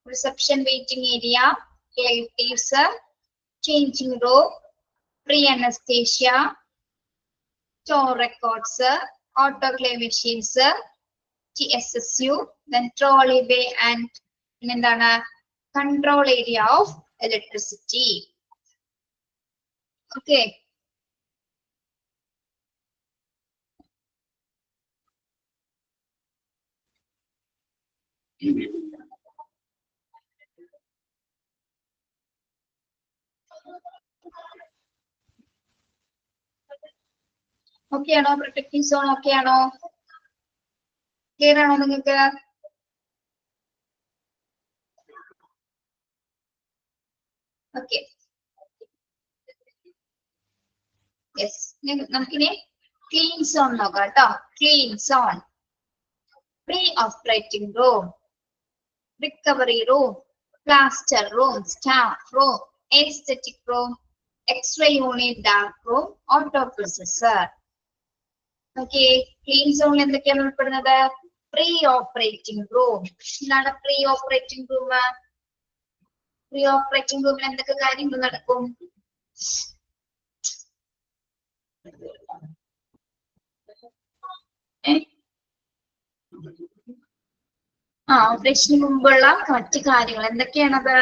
Reception waiting area, relatives, changing room, pre anaesthesia, store records, autoclave machines, TSSU, then trolley bay and എന്താണ് control area of electricity. Okay. Okay ആണോ? പ്രൊട്ടക്റ്റീവ് സോൺ ഓക്കെ ആണോ? ക്ലിയർ ആണോ നിങ്ങൾക്ക്? Okay, yes. നമുക്കിനി ക്ലീൻ സോൺ നോക്കാം കേട്ടോ. Clean zone, pre operating room, recovery room, plaster room, staff room, aesthetic room, X-ray unit, dark room, auto processor. Okay, clean സോണിൽ എന്തൊക്കെയാണ് ഉൾപ്പെടുന്നത്? Pre operating room. എന്താണ് pre operating room? Pre operating റൂമിൽ എന്തൊക്കെ കാര്യങ്ങൾ നടക്കും? ഓപ്പറേഷന് മുമ്പുള്ള മറ്റു കാര്യങ്ങൾ എന്തൊക്കെയാണത്?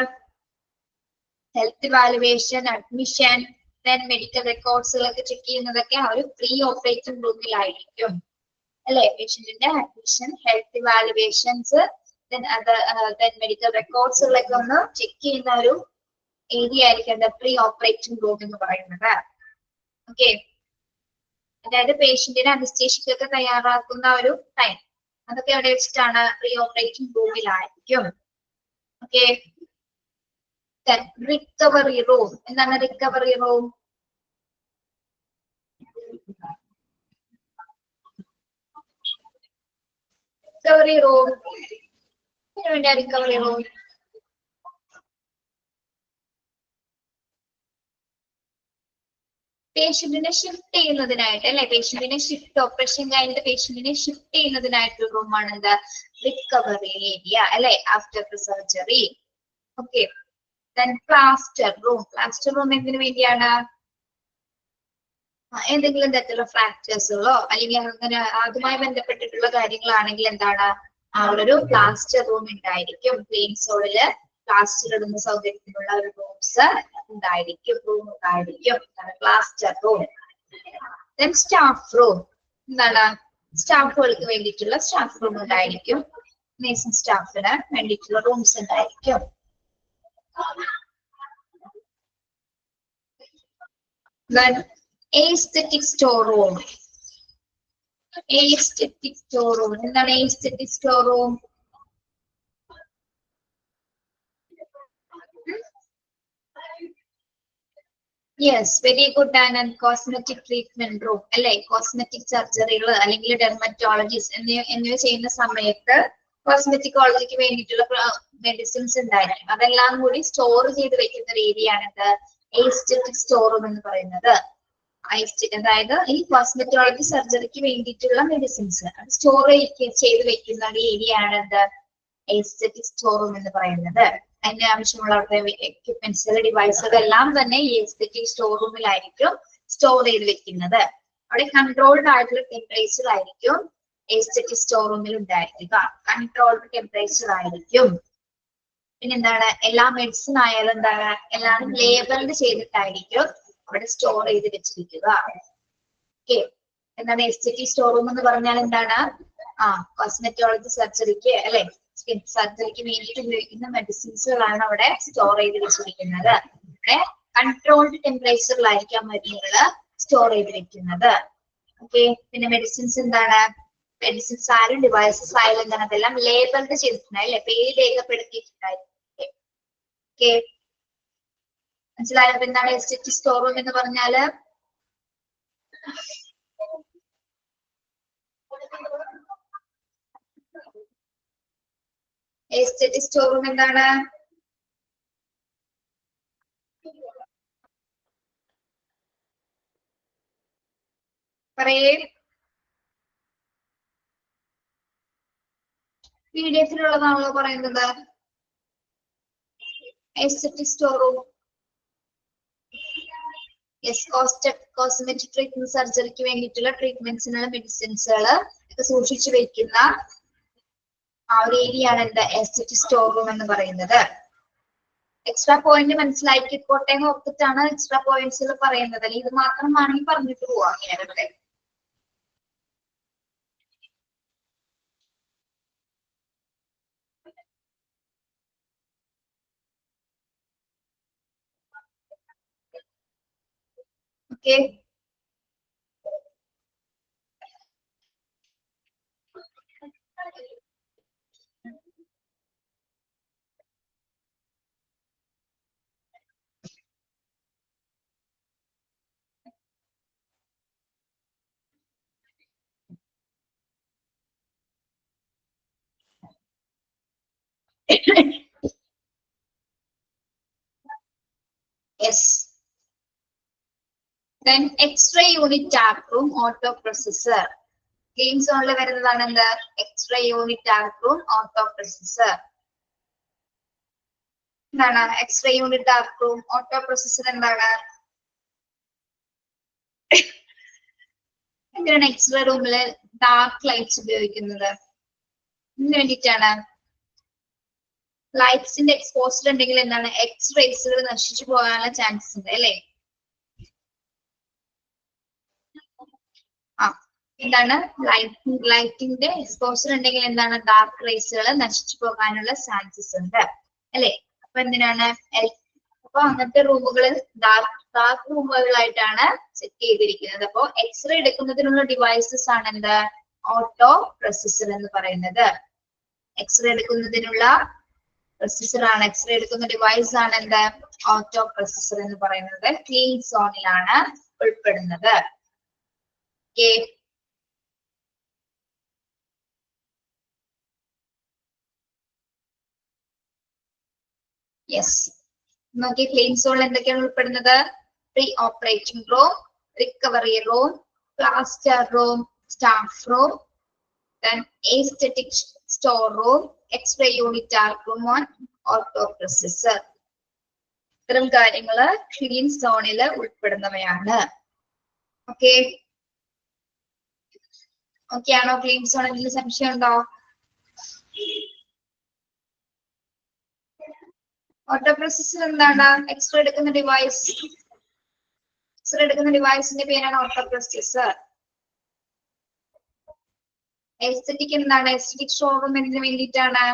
Health valuation, admission, then medical റെക്കോർഡ്സുകളൊക്കെ ചെക്ക് ചെയ്യുന്നതൊക്കെ ആ ഒരു പ്രീ ഓപ്പറേറ്റിംഗ് റൂമിലായിരിക്കും അല്ലെ? പേഷ്യന്റിന്റെ admission, health valuations, then medical റെക്കോർഡ്സുകളൊക്കെ ഒന്ന് ചെക്ക് ചെയ്യുന്ന ഒരു ഏരിയ ആയിരിക്കും പ്രീ ഓപ്പറേറ്റിംഗ് റൂം എന്ന് പറയുന്നത്. ഓക്കെ, അതായത് പേഷ്യന്റിന് അനസ്തേഷ്യക്കൊക്കെ തയ്യാറാക്കുന്ന ഒരു ടൈം, അതൊക്കെ എവിടെ വെച്ചിട്ടാണ്? പ്രീ ഓപ്പറേറ്റിംഗ് റൂമിലായിരിക്കും. Okay, recovery room. എന്താണ് recovery room? Recovery room, recovery room പേഷ്യന്റിനെ ഷിഫ്റ്റ് ചെയ്യുന്നതിനായിട്ട് അല്ലെ, പേഷ്യന്റിനെ ഷിഫ്റ്റ് ഓപ്പറേഷൻ കഴിഞ്ഞിട്ട് പേഷ്യന്റിനെ ഷിഫ്റ്റ് ചെയ്യുന്നതിനായിട്ടുള്ള റൂമാണ് എന്ത്, റിക്കവറി ഏരിയ അല്ലെ, after the surgery. Okay, then plaster room. Plaster room എന്തിനു വേണ്ടിയാണ്? എന്തെങ്കിലും തരത്തിലുള്ള ഫ്രാക്ചേഴ്സുകളോ അല്ലെങ്കിൽ അങ്ങനെ അതുമായി ബന്ധപ്പെട്ടിട്ടുള്ള കാര്യങ്ങളാണെങ്കിൽ എന്താണ്, അവിടെ ഒരു പ്ലാസ്റ്റർ റൂം ഉണ്ടായിരിക്കും. പ്ലെയിൻ സോളില് പ്ലാസ്റ്റർ ഇടുന്ന സൗകര്യത്തിനുള്ള ഒരു റൂംസ് ഉണ്ടായിരിക്കും, റൂം ഉണ്ടായിരിക്കും. Plaster room. Then staff room. എന്താണ്, സ്റ്റാഫുകൾക്ക് വേണ്ടിയിട്ടുള്ള സ്റ്റാഫ് റൂം ഉണ്ടായിരിക്കും. നേഴ്സിംഗ് സ്റ്റാഫിന് വേണ്ടിയിട്ടുള്ള റൂംസ് ഉണ്ടായിരിക്കും. Then aesthetic storeroom. Aesthetic storeroom. എന്താണ് aesthetic storeroom? Yes, very good. And cosmetic treatment room അല്ലെ, കോസ്മെറ്റിക് സർജറികൾ അല്ലെങ്കിൽ ഡെർമറ്റോളജിസ്റ്റ് എന്നിവ ചെയ്യുന്ന സമയത്ത് കോസ്മെറ്റിക്കോളജിക്ക് വേണ്ടിയിട്ടുള്ള മെഡിസിൻസ് ഉണ്ടായിരിക്കും. അതെല്ലാം കൂടി സ്റ്റോർ ചെയ്ത് വെക്കുന്ന ഒരു ഏരിയയാണ് ഇത് എസ്തെറ്റിക് സ്റ്റോർ റൂം എന്ന് പറയുന്നത്. അതായത് ഈ കോസ്മെറ്റോളജി സർജറിക്ക് വേണ്ടിയിട്ടുള്ള മെഡിസിൻസ് സ്റ്റോർ ചെയ്ത് വെക്കുന്ന ഒരു ഏരിയയാണ് ഇത് എസ്തെറ്റിക് സ്റ്റോർ റൂം എന്ന് പറയുന്നത്. അതിന് ആവശ്യമുള്ള എക്യുപ്മെന്റ്സുകൾ, ഡിവൈസുകൾ എല്ലാം തന്നെ ഈ എസ്തെറ്റിക് സ്റ്റോർ റൂമിലായിരിക്കും സ്റ്റോർ ചെയ്ത് വെക്കുന്നത്. അവിടെ കൺട്രോൾഡ് ആയിട്ടുള്ള ടെമ്പറേച്ചർ ആയിരിക്കും എസ്തെറ്റിക് സ്റ്റോർ റൂമിൽ ഉണ്ടായിരിക്കുക. കൺട്രോൾഡ് ടെമ്പറേച്ചർ ആയിരിക്കും. പിന്നെന്താണ്, എല്ലാ മെഡിസിൻ ആയാലും എന്താണ്, എല്ലാം ലേബിൾഡ് ചെയ്തിട്ടായിരിക്കും അവിടെ സ്റ്റോർ ചെയ്ത് വെച്ചിരിക്കുക. ഓക്കെ, എന്താണ് എസ്തെറ്റിക് സ്റ്റോർ റൂം എന്ന് പറഞ്ഞാൽ എന്താണ്, കോസ്മെറ്റോളജി സർജറിക്ക് അല്ലെ, സ്കിൻ സർജറിക്ക് വേണ്ടിയിട്ട് ഉപയോഗിക്കുന്ന മെഡിസിൻസുകളാണ് അവിടെ സ്റ്റോർ ചെയ്ത് വെച്ചിരിക്കുന്നത്. അവിടെ കൺട്രോൾഡ് ടെമ്പറേച്ചറിലായിരിക്കാം മരുന്നുകൾ സ്റ്റോർ ചെയ്ത് വെക്കുന്നത്. ഓക്കെ, പിന്നെ മെഡിസിൻസ് എന്താണ്, മെഡിസിൻസ് ആയാലും ഡിവൈസസ് ആയാലും എന്താണ്, അതെല്ലാം ലേബിൾഡ് ചെയ്തിട്ടുണ്ടായി അല്ലെ, പേര് രേഖപ്പെടുത്തിയിട്ടുണ്ടായിരിക്കും. ഓക്കെ, മനസ്സിലായോ? അപ്പൊ എന്താണ് എസ്തെറ്റിക് സ്റ്റോർ റൂം എന്ന് പറഞ്ഞാല്? എസ്തെറ്റിക് സ്റ്റോർ റൂം എന്താണ്? പറയേ. PDF-ലുള്ളതാണല്ലോ പറയുന്നത്. Aesthetic store room. Yes, cosmetic treatment സർജറിക്ക് വേണ്ടിയിട്ടുള്ള ട്രീറ്റ്മെന്റ്സിനുള്ള മെഡിസിൻസുകൾ ഒക്കെ സൂക്ഷിച്ചു വെക്കുന്ന ആ ഒരു ഏരിയയാണ് എന്താ എസ്തെറ്റിക് സ്റ്റോർ റൂം എന്ന് പറയുന്നത്. എക്സ്ട്രാ പോയിന്റ് മനസ്സിലാക്കിക്കോട്ടെ എന്ന് ഓർത്തിട്ടാണ് എക്സ്ട്രാ പോയിന്റ്സുകൾ പറയുന്നത്. അല്ലെങ്കിൽ ഇത് മാത്രം ആണെങ്കിൽ പറഞ്ഞിട്ട് പോവാം ഇങ്ങനെ. Okay, yes. Then X-ray unit tap room auto processor. Clean zone le varunnathana enda X-ray unit tap room auto processor. Endana X-ray unit tap room auto processor endana? എന്തിനാണ് എക്സ്റേ റൂമില് ഡാർക്ക് ലൈറ്റ്സ് ഉപയോഗിക്കുന്നത്? ഇതിന് വേണ്ടിയിട്ടാണ്. ലൈറ്റ്സിന്റെ എക്സ്പോസർ ഉണ്ടെങ്കിൽ എന്താണ്, എക്സ്റേസുകൾ നശിച്ചു പോകാനുള്ള ചാൻസസ് ഉണ്ട് അല്ലെ. എന്താണ്, ലൈറ്റിന്റെ എക്സ്പോസർ ഉണ്ടെങ്കിൽ എന്താണ്, ഡാർക്ക് റേസുകൾ നശിച്ചു പോകാനുള്ള ചാൻസസ് ഉണ്ട് അല്ലെ. അപ്പൊ എന്തിനാണ്, അപ്പൊ അങ്ങനത്തെ റൂമുകൾ ഡാർക്ക് റൂമുകളായിട്ടാണ് സെറ്റ് ചെയ്തിരിക്കുന്നത്. അപ്പൊ എക്സ്റേ എടുക്കുന്നതിനുള്ള ഡിവൈസസ് ആണ് എന്ത്, ഓട്ടോ പ്രൊസസർ എന്ന് പറയുന്നത്. എക്സ്റേ എടുക്കുന്നതിനുള്ള പ്രൊസസർ ആണ്, എക്സ്റേ എടുക്കുന്ന ഡിവൈസ് ആണ് എന്ത്, ഓട്ടോ പ്രൊസസർ എന്ന് പറയുന്നത്. ക്ലീൻ സോണിലാണ് ഉൾപ്പെടുന്നത്. Okay, yes. നോക്കി ക്ലീൻ സോൺ എന്തൊക്കെയാണ് ഉൾപ്പെടുന്നത്? Pre operating room, recovery room, plaster room, staff room, then aesthetic store room, X-ray unit dark room on orthoprocessor. ഇത്തരം കാര്യങ്ങള് ക്ലീൻ സോണില് ഉൾപ്പെടുന്നവയാണ്. ഓക്കെ ഓക്കെ ആണോ? ക്ലീൻ സോൺ എന്തെങ്കിലും സംശയം ഉണ്ടോ? ഓട്ടോപ്രൊസസർ എന്താണ്? എക്സ്റേ എടുക്കുന്ന ഡിവൈസ്. എക്സ്റേ എടുക്കുന്ന ഡിവൈസിന്റെ പേരാണ് ഓട്ടോപ്രൊസസർ. എസ്തെറ്റിക് എന്താണ്? എസ്തെറ്റിക് ഷോറൂം എന്തിനു വേണ്ടിയിട്ടാണ്?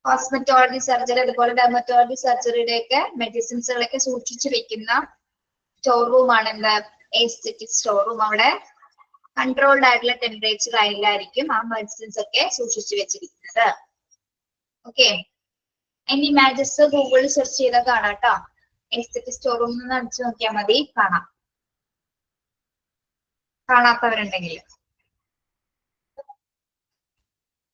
കോസ്മെറ്റോളജി സർജറി അതുപോലെ ഡെർമറ്റോളജി സർജറിയുടെ ഒക്കെ മെഡിസിൻസുകളൊക്കെ സൂക്ഷിച്ചു വെക്കുന്ന സ്റ്റോർ റൂം ആണ് എന്താ? Aesthetic store room. അവിടെ കൺട്രോൾഡ് ആയിട്ടുള്ള ടെമ്പറേച്ചർ ആയിരിക്കും ആ മെഡിസിൻസ് ഒക്കെ സൂക്ഷിച്ചു വെച്ചിരിക്കുന്നത്. ഓക്കെ, അതിന്റെ ഇമാജസ് ഗൂഗിളിൽ സെർച്ച് ചെയ്താൽ കാണാം കേട്ടോ. എസ്തെറ്റിക് സ്റ്റോർ റൂം എന്ന് അടിച്ചു നോക്കിയാൽ മതി, കാണാം. കാണാത്തവരുണ്ടെങ്കിൽ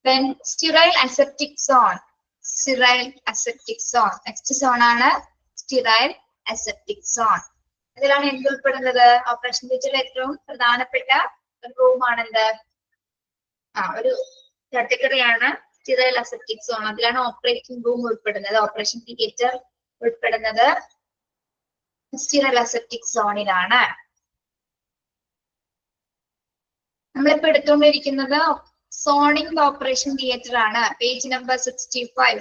then sterile aseptic zone. Sterile aseptic zone. Next zone ആണ് sterile aseptic zone. ഇതിലാണ് എന്ത് ഉൾപ്പെടുന്നത്? ഓപ്പറേഷൻ തിയേറ്ററിൽ ഏറ്റവും പ്രധാനപ്പെട്ട റൂം ആണെന്ത്? ഒരു കാറ്റഗറിയാണ് sterile aseptic zone. അതിലാണ് ഓപ്പറേറ്റിംഗ് റൂം ഉൾപ്പെടുന്നത്. ഓപ്പറേഷൻ തിയേറ്റർ ഉൾപ്പെടുന്നത് sterile aseptic സോണിലാണ്. നമ്മളിപ്പോ എടുത്തുകൊണ്ടിരിക്കുന്നത് സോണിംഗ് ഓപ്പറേഷൻ തിയേറ്റർ ആണ്. Page number 65.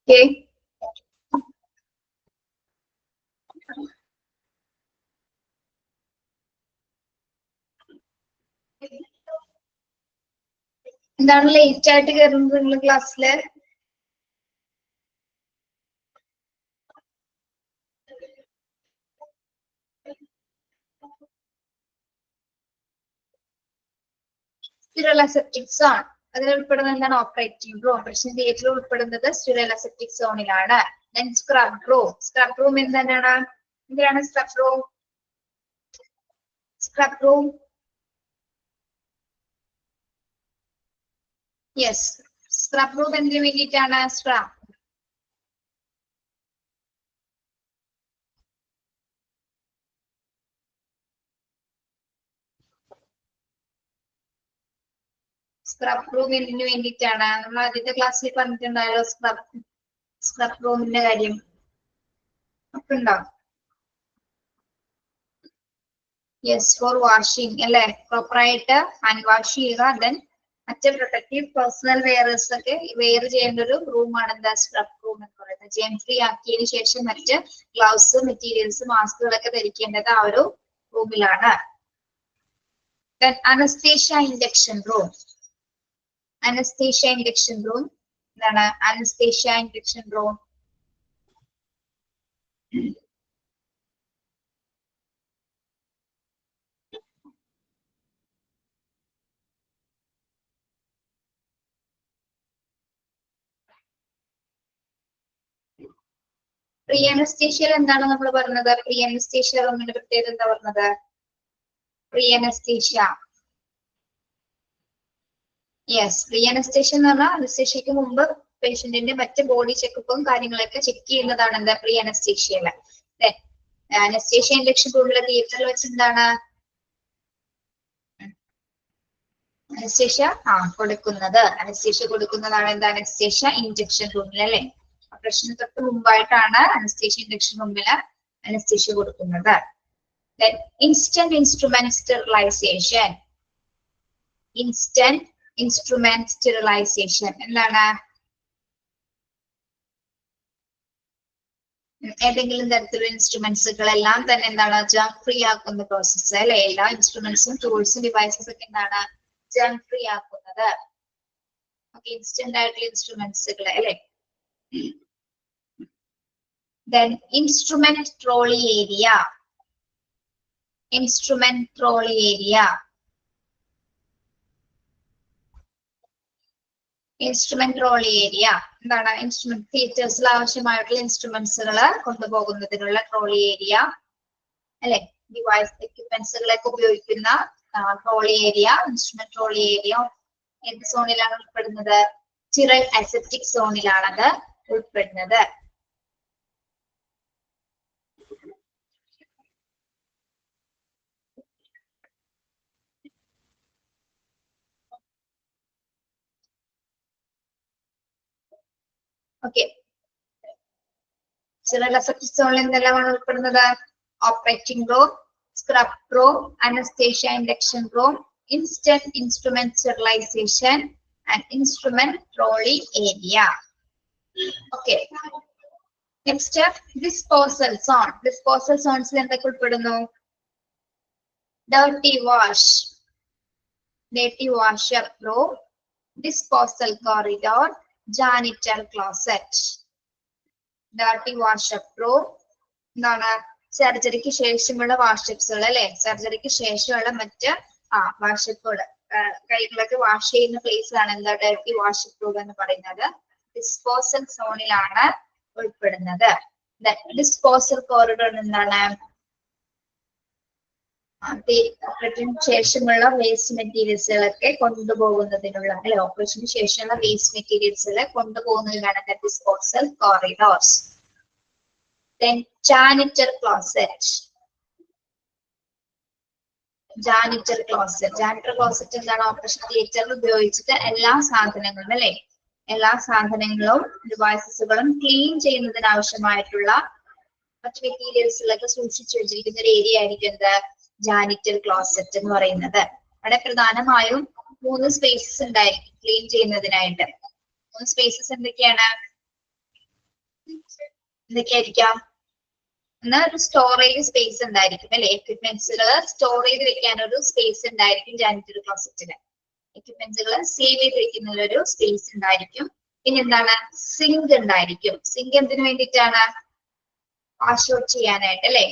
Okay. എന്താണ് ലേറ്റ് ആയിട്ട് കയറുന്നത് നിങ്ങൾ ക്ലാസ്സില്? sterile aseptic zone. അതിൽ ഉൾപ്പെടുന്നത് എന്താണ്? Operating room. ഓപ്പറേഷൻ തിയേറ്ററിൽ ഉൾപ്പെടുന്നത് sterile aseptic സോണിലാണ്. then scrub room. scrub room എന്താണ്? എന്തിനാണ് scrub room? scrub room. yes, scrub room എന്തിനു വേണ്ടിയിട്ടാണ്? scrub സ്ക്രബ് റൂം എന്തിനു വേണ്ടിയിട്ടാണ്? നമ്മൾ ആദ്യത്തെ ക്ലാസ്സിൽ പറഞ്ഞിട്ടുണ്ടായല്ലോ സ്ക്രബ് റൂമിന്റെ കാര്യം ഒക്കെ ഉണ്ടോ? യെസ്, ഫോർ വാഷിംഗ് അല്ലെ? പ്രോപ്പറായിട്ട് ഹാൻഡ് വാഷ് ചെയ്യുക. ദെൻ മറ്റേ പ്രൊട്ടക്റ്റീവ് പേഴ്സണൽ വെയറേഴ്സ് ഒക്കെ വെയർ ചെയ്യേണ്ട ഒരു റൂമാണ് എന്താ? സ്ക്രബ് റൂം എന്ന് പറയുന്നത്. ജെം ഫ്രീ ആക്കിയതിനു ശേഷം മറ്റ് ഗ്ലൗസ്, മെറ്റീരിയൽസ്, മാസ്കുകളൊക്കെ ധരിക്കേണ്ടത് ആ ഒരു റൂമിലാണ്. Then anaesthesia induction room. Anaesthesia induction room എന്താണ്? Anaesthesia induction room pre anaesthesia എന്താണ് നമ്മൾ പറഞ്ഞത്? പ്രീ അനസ്തേഷ്യ റൂമിന്റെ പ്രത്യേകത എന്താ പറഞ്ഞത്? Pre anaesthesia. Yes, pre anaesthesia എന്ന് പറഞ്ഞാൽ അനസ്തേഷ്യക്ക് മുമ്പ് പേഷ്യന്റിന്റെ മറ്റ് ബോഡി ചെക്കപ്പും കാര്യങ്ങളൊക്കെ ചെക്ക് ചെയ്യുന്നതാണ് എന്താ? പ്രീ അനസ്തേഷ്യയില്. അനസ്തേഷ്യ ഇൻഡക്ഷൻ റൂമിലെ തിയേറ്ററിൽ വെച്ച് എന്താണ് അനസ്തേഷ്യ കൊടുക്കുന്നത്? അനസ്തേഷ്യ കൊടുക്കുന്നതാണ് എന്താ? അനസ്തേഷ്യ ഇൻജക്ഷൻ റൂമിൽ അല്ലെ? ഓപ്പറേഷന് തൊട്ട് മുമ്പായിട്ടാണ് അനസ്തേഷ്യ ഇൻജക്ഷൻ റൂമിൽ അനസ്തേഷ്യ കൊടുക്കുന്നത്. Instant instrument sterilisation. Instant instrument sterilisation എന്താണ്? ഏതെങ്കിലും തരത്തിലുള്ള ഇൻസ്ട്രുമെന്റ്സുകളെല്ലാം തന്നെ എന്താണ് ജേം ഫ്രീ ആക്കുന്ന പ്രോസസ്സ് അല്ലെ. എല്ലാ ഇൻസ്ട്രുമെന്റ്സും ടൂൾസും ഡിവൈസസ് ഒക്കെ എന്താണ് ജേം ഫ്രീ ആക്കുന്നത്. ഓക്കെ, ഇൻസ്റ്റന്റ് ആയിട്ടുള്ള ഇൻസ്ട്രുമെന്റ്സുകൾ അല്ലെ. Then instrument trolley area. Instrument trolley area. Instrument trolley area എന്താണ്? ഇൻസ്ട്രുമെന്റ് തിയേറ്റേഴ്സിൽ ആവശ്യമായിട്ടുള്ള ഇൻസ്ട്രുമെന്റ്സുകൾ കൊണ്ടുപോകുന്നതിനുള്ള ട്രോളി ഏരിയ അല്ലെ. ഡിവൈസ് എക്യുപ്മെന്റ്സുകളൊക്കെ ഉപയോഗിക്കുന്ന trolley area, instrument trolley area ഏത് സോണിലാണ് ഉൾപ്പെടുന്നത്? സ്റ്റിറൽ അസെപ്റ്റിക് സോണിലാണത് ഉൾപ്പെടുന്നത്. ഓക്കെ, സ്റ്റിറൽ അസെപ്റ്റിക് സോണിൽ എന്തെല്ലാമാണ് ഉൾപ്പെടുന്നത്? Operating room, scrub room, anaesthesia induction room, instant instrument sterilisation and instrument trolley area. Okay, next disposal zone. Disposal സോൺസിൽ എന്തൊക്കെ ഉൾപ്പെടുന്നു? Dirty wash, dirty washer room, disposal corridor, janitor closet. Dirty washup room എന്താണ്? സർജറിക്ക് ശേഷമുള്ള വാഷപ്സുകൾ അല്ലെ. സർജറിക്ക് ശേഷമുള്ള മറ്റ് വാഷപ്പുകൾ, കൈകളൊക്കെ വാഷ് ചെയ്യുന്ന പ്ലേസ് ആണ് എന്താ ഡർട്ടി വാഷപ്പ് റൂം എന്ന് പറയുന്നത്. ഡിസ്പോസൽ സോണിലാണ് ഉൾപ്പെടുന്നത്. ഡിസ്പോസൽ കോറിഡോർ എന്താണ്? ഓപ്പറേഷന് ശേഷമുള്ള വേസ്റ്റ് മെറ്റീരിയൽസുകളൊക്കെ കൊണ്ടുപോകുന്നതിനുള്ള അല്ലെ, ഓപ്പറേഷന് ശേഷമുള്ള വേസ്റ്റ് മെറ്റീരിയൽസുകളെ കൊണ്ടുപോകുന്നതിനാണ് disposal corridors. Then janitor closet. Janitor closet. Janitor closet എന്താണ്? ഓപ്പറേഷൻ തിയേറ്ററിൽ ഉപയോഗിച്ചിട്ട് എല്ലാ സാധനങ്ങളും അല്ലെ, എല്ലാ സാധനങ്ങളും ഡിവൈസസുകളും ക്ലീൻ ചെയ്യുന്നതിന് ആവശ്യമായിട്ടുള്ള മറ്റു മെറ്റീരിയൽസിലൊക്കെ സൂക്ഷിച്ചു വെച്ചിരിക്കുന്ന ഒരു ഏരിയ ആയിരിക്കും എന്ത്? ജാനിറ്റർ ക്ലോസറ്റ് എന്ന് പറയുന്നത്. അവിടെ പ്രധാനമായും 3 സ്പേസസ് ഉണ്ടായിരിക്കും ക്ലീൻ ചെയ്യുന്നതിനായിട്ട്. 3 സ്പേസസ് എന്തൊക്കെയാണ്? എന്തൊക്കെയായിരിക്കാം? എന്നാൽ ഒരു സ്റ്റോറേജ് സ്പേസ് ഉണ്ടായിരിക്കും അല്ലെ. എക്യുപ്മെന്റ്സുകൾ സ്റ്റോർ ചെയ്ത് വെക്കാൻ ഒരു സ്പേസ് ഉണ്ടായിരിക്കും ജാനിറ്ററി ക്ലോസറ്റില്. എക്യുപ്മെന്റ്സുകൾ സേവ് ചെയ്ത് വെക്കുന്ന ഒരു സ്പേസ് ഉണ്ടായിരിക്കും. പിന്നെ എന്താണ്? സിങ്ക് ഉണ്ടായിരിക്കും. സിങ്ക് എന്തിനു വേണ്ടിയിട്ടാണ്? വാഷ് ഔട്ട് ചെയ്യാനായിട്ട് അല്ലെ.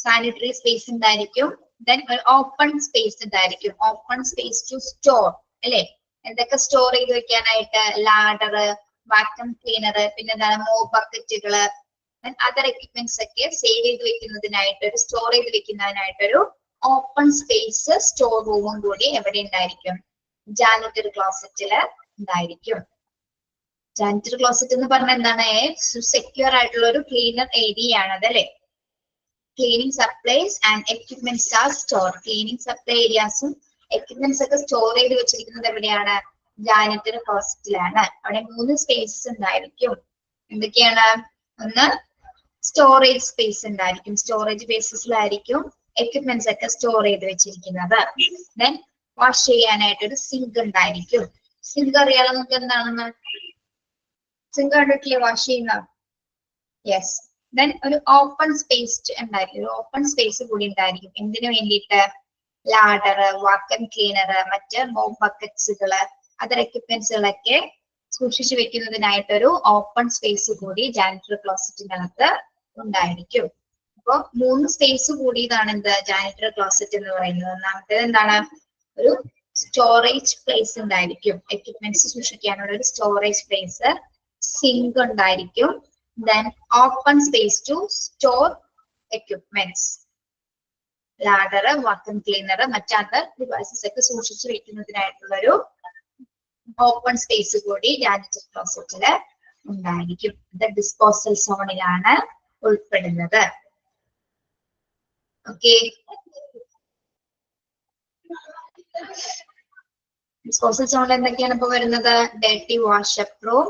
സാനിറ്ററി സ്പേസ് ഉണ്ടായിരിക്കും. ദെൻ ഒരു ഓപ്പൺ സ്പേസ് ഉണ്ടായിരിക്കും. ഓപ്പൺ സ്പേസ് ടു സ്റ്റോർ അല്ലെ. എന്തൊക്കെ സ്റ്റോർ ചെയ്ത് വെക്കാനായിട്ട്? ലാഡർ, വാക്യൂം ക്ലീനർ, പിന്നെ എന്താണ്? മോപ്പ് ബക്കറ്റുകള്, അതർ എക്യുപ്മെന്റ്സ് ഒക്കെ സേവ് ചെയ്ത് വെക്കുന്നതിനായിട്ട്, ഒരു സ്റ്റോർ ചെയ്ത് വെക്കുന്നതിനായിട്ടൊരു ഓപ്പൺ സ്പേസ് സ്റ്റോർ റൂമും കൂടി എവിടെ ഉണ്ടായിരിക്കും? ജാനിറ്ററി ക്ലോസറ്റില് ഉണ്ടായിരിക്കും. ജാനിറ്ററി ക്ലോസറ്റ് എന്ന് പറഞ്ഞാൽ എന്താണ്? സെക്യൂർ ആയിട്ടുള്ള ഒരു ക്ലീനർ ഏരിയ ആണ് അതല്ലേ. Cleaning supplies and equipments are store. Cleaning supply ഏരിയാസും എക്യുപ്മെന്റ്സ് ഒക്കെ സ്റ്റോർ ചെയ്ത് വെച്ചിരിക്കുന്നത് എവിടെയാണ്? ജാനിറ്ററി ക്ലോസറ്റിലാണ്. അവിടെ 3 സ്പേസസ് ഉണ്ടായിരിക്കും. എന്തൊക്കെയാണ്? ഒന്ന് സ്റ്റോറേജ് സ്പേസ് ഉണ്ടായിരിക്കും. സ്റ്റോറേജ് ബേസിസിലായിരിക്കും എക്യുപ്മെന്റ്സ് ഒക്കെ സ്റ്റോർ ചെയ്ത് വെച്ചിരിക്കുന്നത്. ദെൻ വാഷ് ചെയ്യാനായിട്ട് ഒരു സിങ്ക് ഉണ്ടായിരിക്കും. സിങ്ക് അറിയാലോ നമുക്ക് എന്താണെന്ന്? സിങ്ക് കണ്ടിട്ടില്ലേ വാഷ് ചെയ്യുന്ന? യെസ്. ദെൻ ഒരു ഓപ്പൺ സ്പേസ് ഉണ്ടായിരിക്കും. ഒരു ഓപ്പൺ സ്പേസ് കൂടി ഉണ്ടായിരിക്കും. എന്തിനു വേണ്ടിയിട്ട്? ലാഡർ, വാക്യൂം ക്ലീനർ, മറ്റ് മോപ്പ് ബക്കറ്റ്സുകള്, അതർ എക്യുപ്മെന്റ്സുകളൊക്കെ സൂക്ഷിച്ചു വെക്കുന്നതിനായിട്ടൊരു ഓപ്പൺ സ്പേസ് കൂടി ജാനിറ്ററി ക്ലോസറ്റിനകത്ത് ഉണ്ടായിരിക്കും. അപ്പൊ 3 സ്പേസ് കൂടിയതാണ് എന്ത്? ജാനിറ്ററി ക്ലോസറ്റ് എന്ന് പറയുന്നത്. ഒന്നാമത്തേത് എന്താണ്? ഒരു സ്റ്റോറേജ് പ്ലേസ് ഉണ്ടായിരിക്കും. എക്യുപ്മെന്റ്സ് സൂക്ഷിക്കാനുള്ള ഒരു സ്റ്റോറേജ് പ്ലേസ്. സിങ്ക് ഉണ്ടായിരിക്കും. Then open space to store equipments, ladder, vacuum cleaner, മറ്റ് അതർ ഡിവൈസസ് ഒക്കെ സൂക്ഷിച്ചു വെക്കുന്നതിനായിട്ടുള്ള ഒരു ഓപ്പൺ സ്പേസ് കൂടി ജാനിറ്ററി ക്ലോസറ്റില് ഉണ്ടായിരിക്കും. ഇത് ഡിസ്പോസൽ സോണിലാണ് ഉൾപ്പെടുന്നത്. ഓക്കെ, ഡിസ്പോസൽ സോണിൽ എന്തൊക്കെയാണ് ഇപ്പൊ വരുന്നത്? Dirty washup room,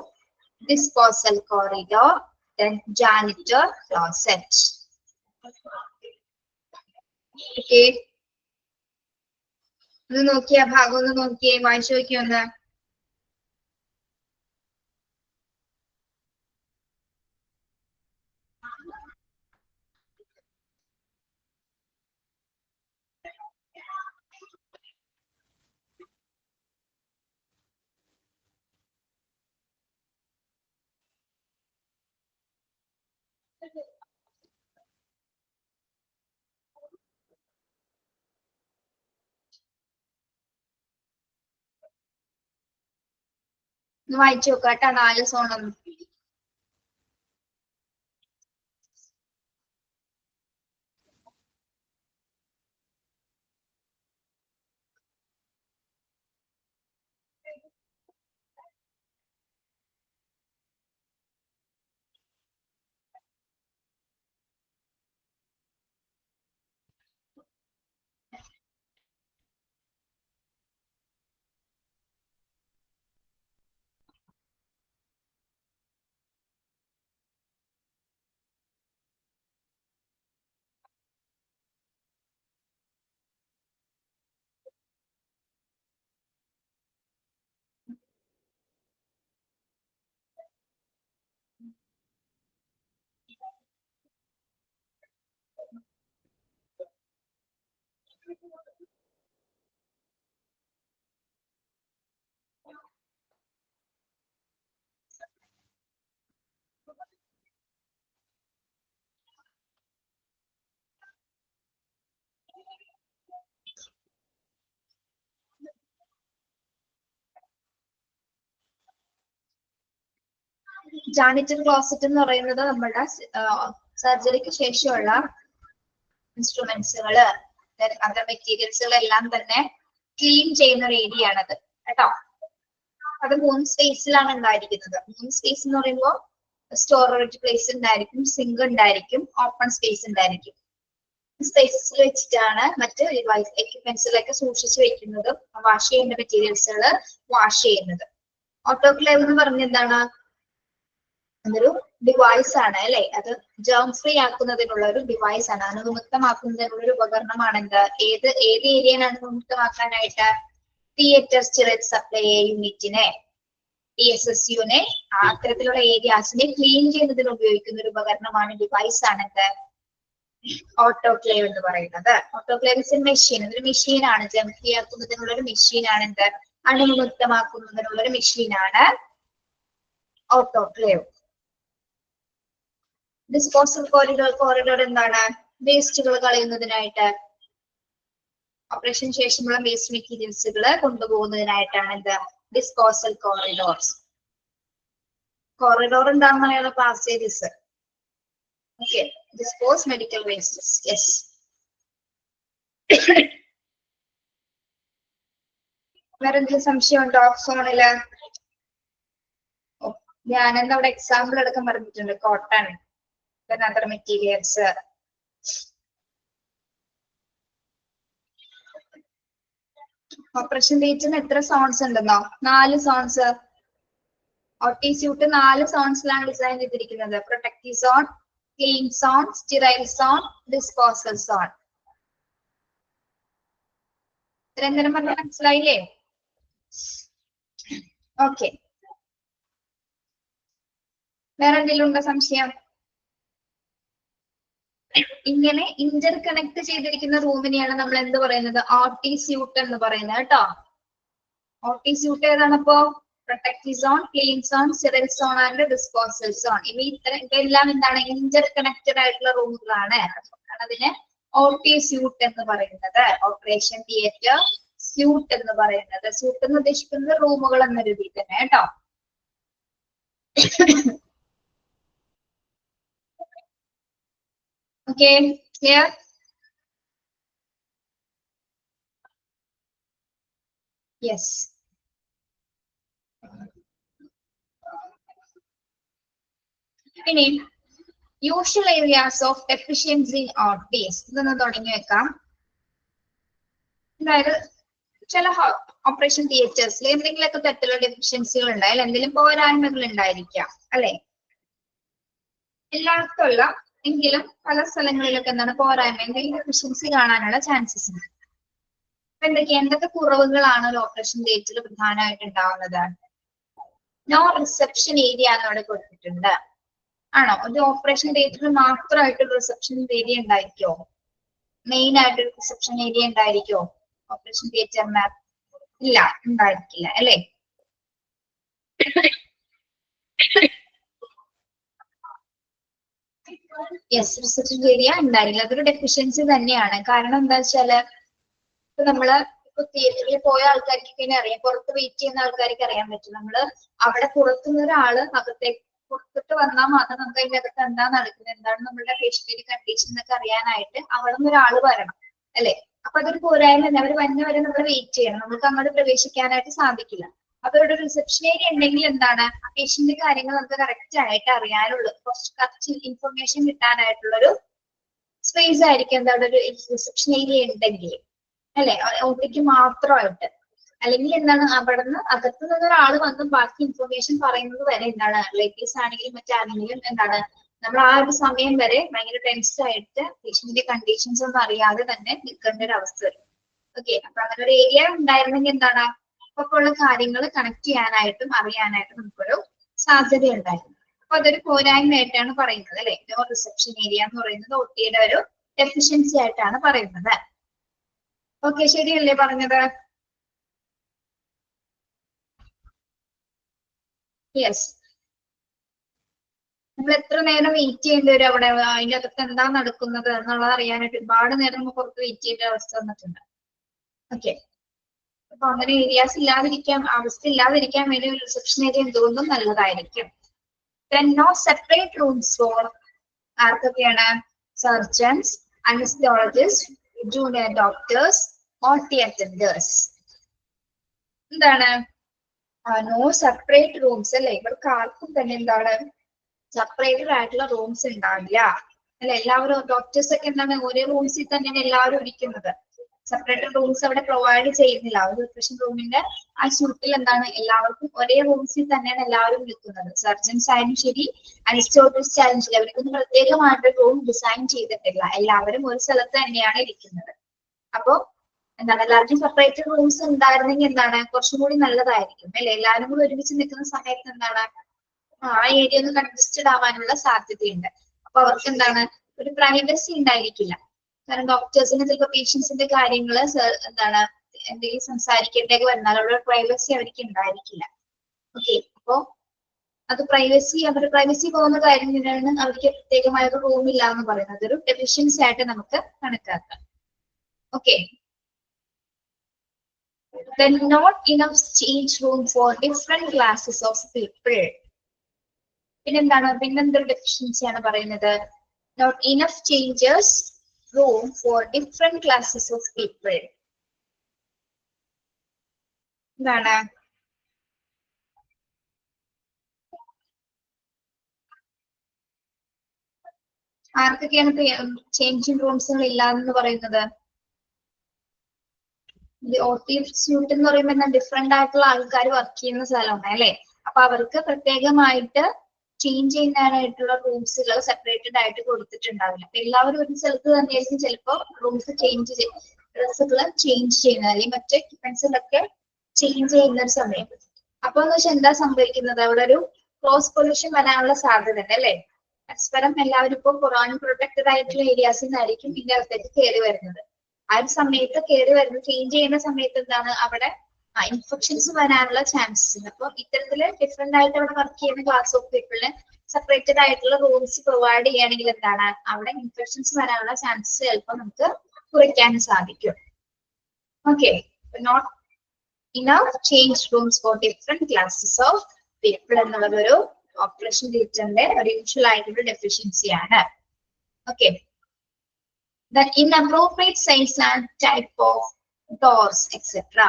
disposal corridor, then janitor closet. Okay, ഒന്ന് നോക്കിയാ ഭാഗം ഒന്ന് നോക്കിയേ, വായിച്ചു നോക്കിയോ ഒന്ന്. വായിച്ചു നോക്കാട്ടാ 4 സോണൊന്നും. ജാനിറ്ററി ക്ലോസറ്റ് എന്ന് പറയുന്നത് നമ്മുടെ സർജറിക്ക് ശേഷമുള്ള ഇൻസ്ട്രുമെന്റ്സുകള് അതർ മെറ്റീരിയൽസുകളെല്ലാം തന്നെ ക്ലീൻ ചെയ്യുന്ന ഒരു ഏരിയ ആണത് കേട്ടോ. അത് 3 സ്പേസിലാണ് ഉണ്ടായിരിക്കുന്നത്. 3 സ്പേസ് എന്ന് പറയുമ്പോൾ സ്റ്റോറേജ് പ്ലേസ് ഉണ്ടായിരിക്കും, സിങ്ക് ഉണ്ടായിരിക്കും, ഓപ്പൺ സ്പേസ് ഉണ്ടായിരിക്കും. സ്പേസസിൽ വെച്ചിട്ടാണ് മറ്റ് ഡിവൈസ് എക്യുപ്മെന്റ്സിലൊക്കെ സൂക്ഷിച്ചു വെക്കുന്നതും വാഷ് ചെയ്യേണ്ട മെറ്റീരിയൽസുകൾ വാഷ് ചെയ്യുന്നത്. ഓട്ടോക്ലേവ് എന്ന് പറഞ്ഞ എന്താണ്? അതൊരു ഡിവൈസ് ആണ് അല്ലെ. അത് ജേം ഫ്രീ ആക്കുന്നതിനുള്ള ഒരു ഡിവൈസ് ആണ്, അണുവിമുക്തമാക്കുന്നതിനുള്ള ഒരു ഉപകരണമാണ്. എന്ത് ഏത് ഏരിയയാണ് അണുവിമുക്തമാക്കാനായിട്ട്? തിയേറ്റർ സ്റ്റെറൈൽ സപ്ലൈ യൂണിറ്റിനെ, TSSUനെ, അത്തരത്തിലുള്ള ഏരിയാസിനെ ക്ലീൻ ചെയ്യുന്നതിന് ഉപയോഗിക്കുന്ന ഒരു ഉപകരണമാണ്, ഡിവൈസ് ആണ് എന്ത് ഓട്ടോക്ലേവ് എന്ന് പറയുന്നത്. ഓട്ടോക്ലേവ് ഇസ് എ മെഷീൻ, ഒരു മെഷീനാണ്. ജേം ഫ്രീ ആക്കുന്നതിനുള്ള ഒരു മെഷീനാണ് എന്ത് അണുവിമുക്തമാക്കുന്നതിനുള്ള ഒരു മെഷീനാണ് ഓട്ടോക്ലേവ്. ഡിസ്പോസൽ കോറിഡോർ എന്താണ്? വേസ്റ്റുകൾ കളയുന്നതിനായിട്ട്, ഓപ്പറേഷൻ ശേഷമുള്ള വേസ്റ്റ് മെറ്റീരിയൽസുകൾ കൊണ്ടുപോകുന്നതിനായിട്ടാണ് എന്ത് ഡിസ്പോസൽ കോറിഡോർസ്. കോറിഡോർ എന്താണെന്ന് പറയുന്നത് passages. Okay, dispose medical wastes. Yes. വേറെ എന്തെങ്കിലും സംശയം ഉണ്ടോ സോണില്? ഞാനെന്താ അവിടെ എക്സാമ്പിൾ എടുക്കാൻ പറഞ്ഞിട്ടുണ്ട്. Cotton, other materials. ഓപ്പറേഷൻ തിയേറ്ററിന് എത്ര സോൺസ് ഉണ്ടെന്നോ? 4 സോൺസ്. OT സ്യൂട്ട് 4 സോൺസിലാണ് ഡിസൈൻ ചെയ്തിരിക്കുന്നത്. Protective zone, clean zone, sterile zone, disposal zone. ഇത്രയും പറഞ്ഞാൽ മനസ്സിലായില്ലേ? ഓക്കെ, വേറെ എന്തെങ്കിലും ഉണ്ടോ സംശയം? ഇങ്ങനെ ഇന്റർ കണക്ട് ചെയ്തിരിക്കുന്ന റൂമിനെയാണ് നമ്മൾ എന്ത് പറയുന്നത്? OT സ്യൂട്ട് എന്ന് പറയുന്നത് കേട്ടോ. OT സ്യൂട്ട് ഏതാണപ്പോ? Protective zone, clean zone, sterile zone and disposal zone. ഇവയെല്ലാം എന്താണ്? ഇന്റർ കണക്റ്റഡ് ആയിട്ടുള്ള റൂമുകളാണ്. അതിന് OT സ്യൂട്ട് എന്ന് പറയുന്നത്. ഓപ്പറേഷൻ തിയേറ്റർ സ്യൂട്ട് എന്ന് പറയുന്നത്. സ്യൂട്ട് എന്ന് ഉദ്ദേശിക്കുന്നത് റൂമുകൾ എന്ന രീതിയിൽ തന്നെ കേട്ടോ. Okay, clear? യെസ്. ഇനി usual areas of deficiency in OTs ഇതൊന്ന് തുടങ്ങി വെക്കാം. അതായത് ചില ഓപ്പറേഷൻ തിയേറ്റേഴ്സിൽ എന്തെങ്കിലുമൊക്കെ തരത്തിലുള്ള ഡെഫിഷ്യൻസികൾ ഉണ്ടായാൽ എന്തെങ്കിലും പോരായ്മകൾ ഉണ്ടായിരിക്കാം അല്ലെ. എല്ലായിടത്തും അല്ല എങ്കിലും പല സ്ഥലങ്ങളിലൊക്കെ എന്താണ് പോരായ്മ, എന്തെങ്കിലും ഡെഫിഷ്യൻസി കാണാനുള്ള ചാൻസസ് ഉണ്ട്. അപ്പൊ എന്തൊക്കെ കുറവുകളാണ് ഒരു ഓപ്പറേഷൻ തിയേറ്ററിൽ പ്രധാനമായിട്ട് ഉണ്ടാവുന്നത്? നോ റിസപ്ഷൻ ഏരിയ എന്ന് അവിടെ കൊടുത്തിട്ടുണ്ട്. ആണോ? ഒരു ഓപ്പറേഷൻ തിയേറ്ററിൽ മാത്രമായിട്ട് റിസപ്ഷൻ ഏരിയ ഉണ്ടായിരിക്കോ? മെയിൻ ആയിട്ട് റിസപ്ഷൻ ഏരിയ ഉണ്ടായിരിക്കോ ഓപ്പറേഷൻ തിയേറ്ററിന്? ഇല്ല, ഉണ്ടായിരിക്കില്ല അല്ലെ. യെസ്, റിസപ്ഷൻ ഏരിയ ഉണ്ടായില്ല. അതൊരു ഡെഫിഷ്യൻസി തന്നെയാണ്. കാരണം എന്താ വെച്ചാല് ഇപ്പൊ നമ്മള് ഇപ്പൊ തിയേറ്ററിൽ പോയ ആൾക്കാർക്ക് തന്നെ അറിയാം, പുറത്ത് വെയിറ്റ് ചെയ്യുന്ന ആൾക്കാർക്ക് അറിയാൻ പറ്റും. നമ്മള് അവിടെ പുറത്തുനിന്ന് ഒരാള് അകത്തേക്ക് പുറത്തിട്ട് വന്നാൽ മാത്രം നമുക്ക് അതിന്റെ അകത്ത് എന്താ നടക്കുന്നത്, എന്താണ് നമ്മളുടെ പേഷ്യന്റിന്റെ കണ്ടീഷൻ എന്നൊക്കെ അറിയാനായിട്ട് അവിടെ നിന്ന് ഒരാൾ വരണം, അല്ലെ? അപ്പൊ അതൊരു പോരായ്മ തന്നെ. അവർ വരുന്നവരെ നമ്മൾ വെയിറ്റ് ചെയ്യണം, നമുക്ക് അങ്ങോട്ട് പ്രവേശിക്കാനായിട്ട് സാധിക്കില്ല. അപ്പൊ ഇവിടെ റിസപ്ഷൻ ഏരിയ ഉണ്ടെങ്കിൽ എന്താണ്, ആ പേഷ്യന്റിന്റെ കാര്യങ്ങൾ നമുക്ക് കറക്റ്റ് ആയിട്ട് അറിയാനുള്ളൂ, കുറച്ച് ഇൻഫർമേഷൻ കിട്ടാനായിട്ടുള്ളൊരു സ്പേസ് ആയിരിക്കും എന്താ അവിടെ ഒരു റിസപ്ഷൻ ഏരിയ ഉണ്ടെങ്കിൽ, അല്ലെ? ഒറ്റയ്ക്ക് മാത്രമായിട്ട്. അല്ലെങ്കിൽ എന്താണ്, അവിടുന്ന് അകത്ത് നിന്ന് ഒരാൾ വന്ന് ബാക്കി ഇൻഫർമേഷൻ പറയുന്നത് വരെ എന്താണ്, റിലേറ്റീവ്സ് ആണെങ്കിലും മറ്റാണെങ്കിലും എന്താണ്, നമ്മൾ ആ ഒരു സമയം വരെ ഭയങ്കര ടെൻസ് ആയിട്ട് പേഷ്യന്റിന്റെ കണ്ടീഷൻസ് ഒന്നും അറിയാതെ തന്നെ നിൽക്കേണ്ട ഒരു അവസ്ഥ വരും. ഓക്കെ, അപ്പൊ അങ്ങനെ ഒരു ഏരിയ ഉണ്ടായിരുന്നെങ്കിൽ എന്താണ്, അപ്പൊ ഉള്ള കാര്യങ്ങൾ കണക്ട് ചെയ്യാനായിട്ടും അറിയാനായിട്ടും നമുക്കൊരു സാധ്യത ഉണ്ടായിരുന്നു. അപ്പൊ അതൊരു പോരായ്മയായിട്ടാണ് പറയുന്നത്, അല്ലെ? റിസപ്ഷൻ ഏരിയ എന്ന് പറയുന്നത് ഒട്ടിയുടെ ഒരു ഡെഫിഷ്യൻസി ആയിട്ടാണ് പറയുന്നത്. ഓക്കെ, ശരിയല്ലേ പറഞ്ഞത്? യെസ്. നമ്മൾ എത്ര നേരം വെയിറ്റ് ചെയ്യേണ്ടി വരും അവിടെ, അതിന്റെ അകത്ത് എന്താ നടക്കുന്നത് എന്നുള്ളത് അറിയാനായിട്ട് ഒരുപാട് നേരം നമ്മൾ പുറത്ത് വെയിറ്റ് ചെയ്യേണ്ട അവസ്ഥ വന്നിട്ടുണ്ട്. ഓക്കെ, അപ്പൊ അങ്ങനെ ഏരിയാസ് ഇല്ലാതിരിക്കാൻ, അവസ്ഥ ഇല്ലാതിരിക്കാൻ വേണ്ടി ഒരു റിസപ്ഷൻ ഏരിയ എന്തുകൊണ്ടും നല്ലതായിരിക്കും. Then no separate rooms for ആർക്കൊക്കെയാണ്? Surgeons, anaesthesiologist, junior doctors, OT attenders. എന്താണ്? നോ സെപ്പറേറ്റ് റൂംസ്, അല്ലെ? ഇവർക്ക് ആർക്കും തന്നെ എന്താണ്, സെപ്പറേറ്റഡ് ആയിട്ടുള്ള റൂംസ് ഉണ്ടാവില്ല, അല്ലെ? എല്ലാവരും ഡോക്ടേഴ്സ് ഒക്കെ എന്താണ്, ഒരേ റൂംസിൽ തന്നെയാണ് എല്ലാവരും ഇരിക്കുന്നത്. സെപ്പറേറ്റ് റൂംസ് അവിടെ പ്രൊവൈഡ് ചെയ്യുന്നില്ല. ഒരു ഓപ്പറേഷൻ റൂമിന്റെ ആ സ്യൂട്ടിൽ എന്താണ്, എല്ലാവർക്കും ഒരേ റൂംസിൽ തന്നെയാണ് എല്ലാവരും നിൽക്കുന്നത്. സർജൻസ് ആയാലും ശരി, അനസ്തോളജിസ്റ്റ് ആയാലും ശരി, അവർക്കൊന്നും പ്രത്യേകമായിട്ട് റൂം ഡിസൈൻ ചെയ്തിട്ടില്ല. എല്ലാവരും ഒരു സ്ഥലത്ത് തന്നെയാണ് ഇരിക്കുന്നത്. അപ്പോ എന്താണ്, എല്ലാവർക്കും സെപ്പറേറ്റ് റൂംസ് ഉണ്ടായിരുന്നെങ്കിൽ എന്താണ്, കുറച്ചും കൂടി നല്ലതായിരിക്കും, അല്ലെ? എല്ലാവരും കൂടി ഒരുമിച്ച് നിൽക്കുന്ന സമയത്ത് എന്താണ്, ആ ഏരിയ ഒന്ന് കൺജസ്റ്റഡ് ആവാനുള്ള സാധ്യതയുണ്ട്. അപ്പൊ അവർക്ക് എന്താണ്, ഒരു പ്രൈവസി ഉണ്ടായിരിക്കില്ല. കാരണം ഡോക്ടേഴ്സിന് ചിലപ്പോൾ പേഷ്യൻസിന്റെ കാര്യങ്ങള് എന്താണ്, എന്തെങ്കിലും സംസാരിക്കേണ്ടതൊക്കെ വന്നാൽ അവിടെ പ്രൈവസി അവർക്ക് ഉണ്ടായിരിക്കില്ല. ഓക്കെ, അപ്പോ അത് അവരുടെ പ്രൈവസി പോകുന്ന കാര്യം തന്നെയാണ് അവർക്ക് പ്രത്യേകമായ ഒരു റൂം ഇല്ല എന്ന് പറയുന്നത്. അതൊരു ഡെഫിഷ്യൻസി ആയിട്ട് നമുക്ക് കണക്കാക്കാം. Okay, then not enough change room for different classes of people. പിന്നെന്താണ്, പിന്നെന്തൊരു ഡെഫിഷ്യൻസിയാണ് പറയുന്നത്? Not enough changes room for different classes of people. എന്താണ്? ആർക്കൊക്കെയാണ് ചേഞ്ചിങ് റൂംസുകൾ ഇല്ലാന്ന് പറയുന്നത്? OT സ്യൂട്ട് എന്ന് പറയുമ്പോൾ എന്താ, ഡിഫറെന്റ് ആയിട്ടുള്ള ആൾക്കാർ വർക്ക് ചെയ്യുന്ന സ്ഥലമാണ്, അല്ലെ? അപ്പൊ അവർക്ക് പ്രത്യേകമായിട്ട് ചേഞ്ച് ചെയ്യാനായിട്ടുള്ള റൂംസുകൾ സെപ്പറേറ്റഡ് ആയിട്ട് കൊടുത്തിട്ടുണ്ടാവില്ല. അപ്പൊ എല്ലാവരും ഒരു സ്ഥലത്ത് തന്നെയായിരിക്കും ചിലപ്പോൾ റൂംസ് ഡ്രസ്സുകൾ ചേഞ്ച് ചെയ്യുന്നത്, അല്ലെങ്കിൽ മറ്റേ എക്യുപ്മെന്റ്സിലൊക്കെ ചേഞ്ച് ചെയ്യുന്ന ഒരു സമയം. അപ്പൊ എന്ന് വെച്ചാൽ എന്താ സംഭവിക്കുന്നത്, അവിടെ ഒരു ക്രോസ് പൊല്യൂഷൻ വരാനുള്ള സാധ്യത ഉണ്ട്, അല്ലെ? പരസ്പരം എല്ലാവരും ഇപ്പോൾ കൊറോണ പ്രൊട്ടക്റ്റഡ് ആയിട്ടുള്ള ഏരിയാസിൽ നിന്നായിരിക്കും ഇതിന്റെ അകത്തേക്ക് കയറി വരുന്നത്. ആ ഒരു സമയത്ത് കയറി വരുന്ന ചേഞ്ച് ചെയ്യുന്ന സമയത്ത് എന്താണ്, അവിടെ ഇൻഫെക്ഷൻസ് വരാനുള്ള ചാൻസസ് ഉണ്ട്. അപ്പൊ ഇത്തരത്തില് ഡിഫറെന്റ് ആയിട്ട് അവിടെ വർക്ക് ചെയ്യുന്ന ക്ലാസ് ഓഫ് പീപ്പിളിന് സെപ്പറേറ്റഡ് ആയിട്ടുള്ള റൂംസ് പ്രൊവൈഡ് ചെയ്യുകയാണെങ്കിൽ എന്താണ്, അവിടെ ഇൻഫെക്ഷൻസ് വരാനുള്ള ചാൻസസ് ചിലപ്പോൾ നമുക്ക് കുറയ്ക്കാൻ സാധിക്കും. Okay, not enough change rooms for different classes of people എന്നുള്ളത് ഒരു ഓപ്പറേഷൻ തിയേറ്ററിന്റെ ഒരു യൂഷ്വൽ ആയിട്ടുള്ള ഡെഫിഷ്യൻസിയാണ്. Okay, the inappropriate size and type of doors etc.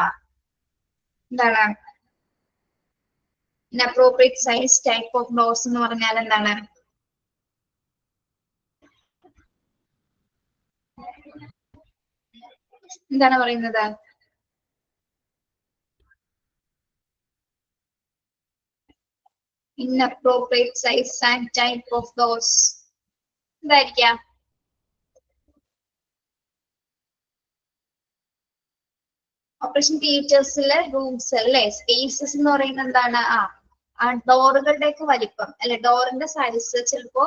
എന്താണ് inappropriate size type of doors എന്ന് പറഞ്ഞാൽ എന്താണ്? എന്താണ് പറയുന്നത്? inappropriate size and type of doors എന്തായിരിക്കാം? ഓപ്പറേഷൻ തിയേറ്റേഴ്സിലെ റൂംസ് അല്ലെ, സ്പേസസ് എന്ന് പറയുന്നത് എന്താണ്, ആ ഡോറുകളുടെ ഒക്കെ വലിപ്പം, അല്ലെ? ഡോറിന്റെ സൈസ് ചിലപ്പോ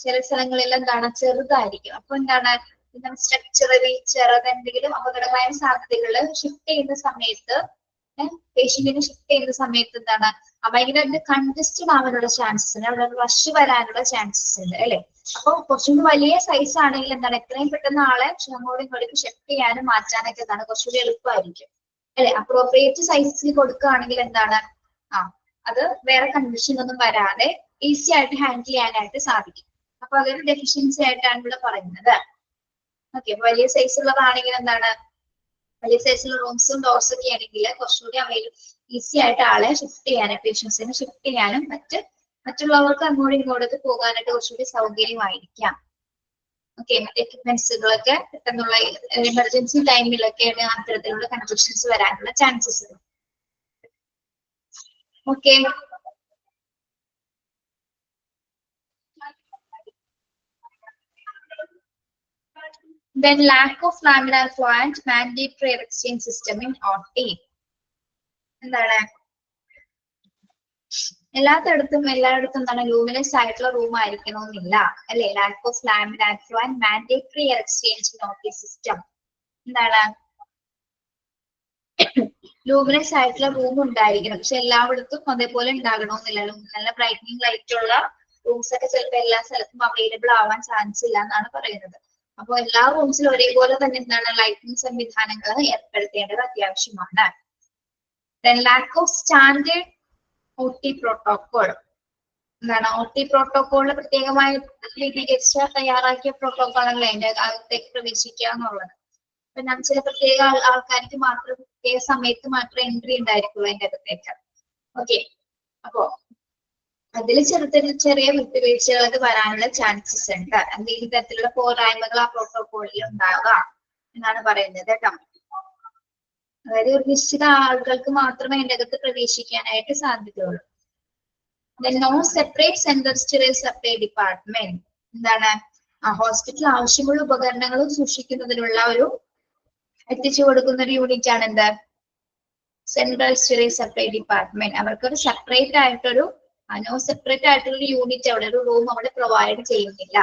ചില സ്ഥലങ്ങളിൽ എന്താണ്, ചെറുതായിരിക്കും. അപ്പൊ എന്താണ്, സ്ട്രക്ചറലി ചെറുതെന്തെങ്കിലും അപകടമായ സാധ്യതകള് ഷിഫ്റ്റ് ചെയ്യുന്ന സമയത്ത് പേഷ്യന്റിനെ ഷിഫ്റ്റ് ചെയ്യുന്ന സമയത്ത് എന്താണ് ഭയങ്കരമായിട്ട് കൺജസ്റ്റഡ് ആവാനുള്ള ചാൻസസ് ഉണ്ട്, അവിടെ റഷ് വരാനുള്ള ചാൻസസ് ഉണ്ട് അല്ലെ. അപ്പൊ കുറച്ചുകൂടി വലിയ സൈസ് ആണെങ്കിൽ എന്താണ് എത്രയും പെട്ടെന്ന് ആളെ അങ്ങോട്ടും ഇങ്ങോട്ടും ഷിഫ്റ്റ് ചെയ്യാനും മാറ്റാനൊക്കെ എന്താണ് കുറച്ചുകൂടി എളുപ്പമായിരിക്കും അല്ലെ. അപ്രോപ്രിയേറ്റ് സൈസിൽ കൊടുക്കുകയാണെങ്കിൽ എന്താണ് അത് വേറെ കണ്ടീഷൻ ഒന്നും വരാതെ ഈസി ആയിട്ട് ഹാൻഡിൽ ചെയ്യാനായിട്ട് സാധിക്കും. അപ്പൊ അതൊരു ഡെഫിഷ്യൻസി ആയിട്ടാണ് ഇവിടെ പറയുന്നത്. ഓക്കെ, വലിയ സൈസ് ഉള്ളതാണെങ്കിൽ എന്താണ് വലിയ സൈസിലുള്ള റൂംസും ഡോർസും ഒക്കെ ആണെങ്കിൽ കുറച്ചുകൂടി ഈസി ആയിട്ട് ആളെ ഷിഫ്റ്റ് ചെയ്യാനും പേഷ്യൻസിനെ ഷിഫ്റ്റ് ചെയ്യാനും മറ്റുള്ളവർക്ക് അങ്ങോട്ടും ഇങ്ങോട്ടൊക്കെ പോകാനായിട്ട് കുറച്ചുകൂടി സൗകര്യമായിരിക്കാം. ഓക്കെ, മറ്റേ എക്യുപ്മെന്റ്സുകളൊക്കെ പെട്ടെന്നുള്ള എമർജൻസി ടൈമിലൊക്കെയാണ് അത്തരത്തിലുള്ള കൺജഷൻസ് വരാനുള്ള chances. Okay, then lack of laminar flow and mandatory air exchange system in OT. എന്താണ് എല്ലായിടത്തും എന്താണ് ലൂമിനസ് ആയിട്ടുള്ള റൂം ആയിരിക്കണമെന്നില്ല അല്ലെ. Lack of laminar flow and mandatory air exchange in OT system. എന്താണ് ലൂമിനസ് ആയിട്ടുള്ള റൂം ഉണ്ടായിരിക്കണം, പക്ഷെ എല്ലായിടത്തും അതേപോലെ ഉണ്ടാകണമെന്നില്ല. നല്ല ബ്രൈറ്റനിങ് ലൈറ്റ് ഉള്ള റൂംസ് ഒക്കെ ചിലപ്പോൾ എല്ലാ സ്ഥലത്തും അവൈലബിൾ ആവാൻ ചാൻസ് ഇല്ല എന്നാണ് പറയുന്നത്. അപ്പൊ എല്ലാ റൂംസിലും ഒരേപോലെ തന്നെ എന്താണ് ലൈറ്റിംഗ് സംവിധാനങ്ങൾ ഏർപ്പെടുത്തേണ്ടത് അത്യാവശ്യമാണ്. Then lack of standard OT protocol. എന്താണ് OT പ്രോട്ടോകോളിൽ പ്രത്യേകമായി രൂപീകരിച്ച തയ്യാറാക്കിയ പ്രോട്ടോകോളല്ലേ അതിന്റെ അകത്തേക്ക് പ്രവേശിക്കുക എന്നുള്ളത്. പിന്നെ ചില പ്രത്യേക ആൾക്കാർക്ക് മാത്രം പ്രത്യേക സമയത്ത് മാത്രമേ എൻട്രി ഉണ്ടായിരിക്കുള്ളൂ അതിന്റെ അകത്തേക്ക്. ഓക്കെ, അപ്പോ അതിൽ ചെറിയ വിട്ടുവീഴ്ചകളൊക്കെ വരാനുള്ള ചാൻസസ് ഉണ്ട്. എന്തെങ്കിലും തരത്തിലുള്ള പോരായ്മകൾ ആ പ്രോട്ടോകോളിൽ ഉണ്ടാകാം എന്നാണ് പറയുന്നത് കേട്ടോ. അതായത് ഒരു നിശ്ചിത ആളുകൾക്ക് മാത്രമേ അതിന്റെ അകത്ത് പ്രവേശിക്കാനായിട്ട് സാധ്യതയുള്ളൂ. No separate central storage supply department. എന്താണ് ഹോസ്പിറ്റൽ ആവശ്യമുള്ള ഉപകരണങ്ങളും സൂക്ഷിക്കുന്നതിനുള്ള ഒരു എത്തിച്ചു കൊടുക്കുന്ന ഒരു യൂണിറ്റ് ആണ് എന്ത് സെൻട്രൽ സ്റ്റോറേജ് സപ്ലൈ ഡിപ്പാർട്ട്മെന്റ്. അവർക്കൊരു സെപ്പറേറ്റ് ആയിട്ടൊരു യൂണിറ്റ് അവിടെ ഒരു റൂം അവിടെ പ്രൊവൈഡ് ചെയ്യുന്നില്ല.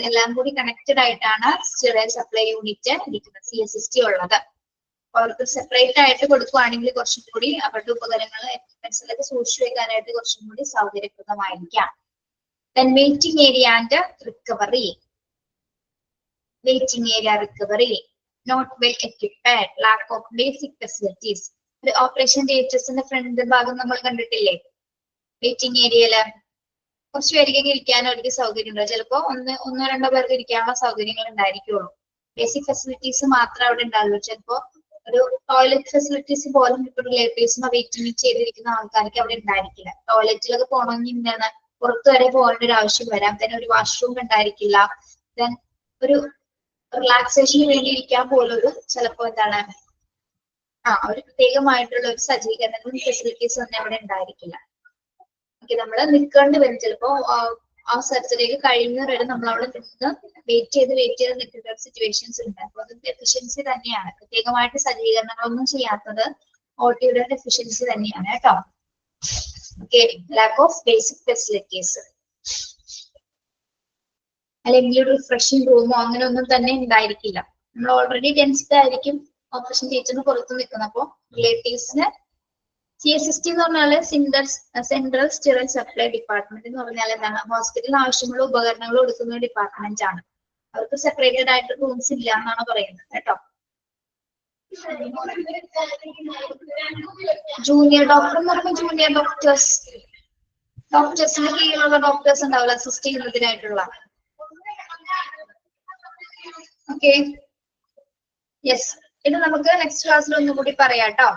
എല്ലാം കൂടി കണക്റ്റഡ് ആയിട്ടാണ് സ്റ്റോറേജ് സപ്ലൈ യൂണിറ്റ് ഇരിക്കുന്നത്, CSST ഉള്ളത്. അവർക്ക് സെപ്പറേറ്റ് ആയിട്ട് കൊടുക്കുകയാണെങ്കിൽ കുറച്ചും കൂടി അവരുടെ ഉപകരണങ്ങൾ എക്യുപ്മെന്റ്സിലൊക്കെ സൂക്ഷിച്ചു വെക്കാനായിട്ട് കുറച്ചും കൂടി സൗകര്യപ്രദമായിരിക്കാം. Then waiting area and recovery. Waiting area recovery. Not well equipped. Lack of basic facilities. ഒരു ഓപ്പറേഷൻ തിയേറ്റേഴ്സിന്റെ ഫ്രണ്ട് ഭാഗം നമ്മൾ കണ്ടിട്ടില്ലേ? വെയിറ്റിംഗ് ഏരിയയില് കുറച്ച് പേർക്കൊക്കെ ഇരിക്കാൻ അവർക്ക് സൗകര്യം ഉണ്ടാവും. ചിലപ്പോ ഒന്നോ രണ്ടോ പേർക്ക് ഇരിക്കാനുള്ള സൗകര്യങ്ങൾ ഉണ്ടായിരിക്കുള്ളൂ. ബേസിക് ഫെസിലിറ്റീസ് മാത്രമേ അവിടെ ഉണ്ടാവുള്ളൂ. ചിലപ്പോ ഒരു ടോയ്ലറ്റ് ഫെസിലിറ്റീസ് പോലും ഇപ്പൊ റിലേറ്റീവ്സിനെ വെയിറ്റിംഗ് ചെയ്തിരിക്കുന്ന ആൾക്കാർക്ക് അവിടെ ഉണ്ടായിരിക്കില്ല. ടോയ്ലറ്റിലൊക്കെ പോകണമെങ്കിൽ എന്താണ് പുറത്ത് വരെ പോകേണ്ട ഒരു ആവശ്യം വരാം. തന്നെ ഒരു വാഷ്റൂം ഉണ്ടായിരിക്കില്ല. ദെൻ ഒരു റിലാക്സേഷന് വേണ്ടി ഇരിക്കാൻ പോലും ചിലപ്പോ എന്താണ് ഒരു പ്രത്യേകമായിട്ടുള്ള ഒരു സജ്ജീകരണങ്ങളും ഫെസിലിറ്റീസ് ഒന്നും അവിടെ ഉണ്ടായിരിക്കില്ല. ഓക്കെ, നമ്മള് നിൽക്കേണ്ടി വരും. ചിലപ്പോ ആ സർജറിക്ക് കഴിയുന്നവരെ നമ്മൾ അവിടെ നിന്ന് വെയിറ്റ് ചെയ്ത് നിൽക്കുന്ന സിറ്റുവേഷൻസ് ഉണ്ട്. അപ്പൊ അത് ഡെഫിഷ്യൻസി തന്നെയാണ്. പ്രത്യേകമായിട്ട് സജ്ജീകരണങ്ങളൊന്നും ചെയ്യാത്തത് OTയുടെ ഡെഫിഷ്യൻസി തന്നെയാണ് കേട്ടോ. Okay, lack of basic facilities. അല്ലെങ്കിൽ ഒരു റിഫ്രഷിംഗ് റൂമോ അങ്ങനെ ഒന്നും തന്നെ ഉണ്ടായിരിക്കില്ല. നമ്മൾ ഓൾറെഡി ടെൻസ്ഡ് ആയിരിക്കും ഓപ്പറേഷൻ തിയേറ്ററിന് പുറത്ത് നിൽക്കുന്നത്. അപ്പോൾ റിലേറ്റീവ്സിന് CSST എന്ന് പറഞ്ഞാല് സെൻട്രൽ സ്റ്റോറേജ് സപ്ലൈ ഡിപ്പാർട്ട്മെന്റ് എന്ന് പറഞ്ഞാൽ എന്താണ് ഹോസ്പിറ്റലിൽ ആവശ്യമുള്ള ഉപകരണങ്ങൾ കൊടുക്കുന്ന ഡിപ്പാർട്ട്മെന്റ് ആണ്. അവർക്ക് സെപ്പറേറ്റഡ് ആയിട്ട് റൂംസ് ഇല്ല എന്നാണ് പറയുന്നത് കേട്ടോ. ജൂനിയർ ഡോക്ടർ എന്ന് പറയുമ്പോൾ ജൂനിയർ ഡോക്ടേഴ്സിന് കീഴിലുള്ള ഡോക്ടേഴ്സ് ഉണ്ടാവില്ല അസിസ്റ്റ് ചെയ്യുന്നതിനായിട്ടുള്ള. ഓക്കെ, യെസ്, ഇത് നമുക്ക് നെക്സ്റ്റ് ക്ലാസ്സിൽ ഒന്നും കൂടി പറയാം കേട്ടോ.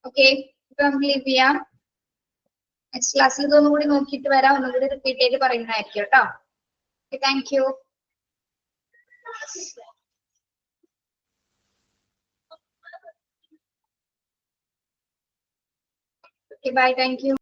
ഓക്കെ, ഇപ്പൊ നമുക്ക് ലീവ് ചെയ്യാം. നെക്സ്റ്റ് ക്ലാസ്സിൽ ഇതൊന്നും കൂടി നോക്കിയിട്ട് വരാം. ഒന്നും കൂടി റിപ്പീറ്റ് ചെയ്ത് പറയുന്നതായിരിക്കും കേട്ടോ. Okay, thank you. Okay, bye, thank you.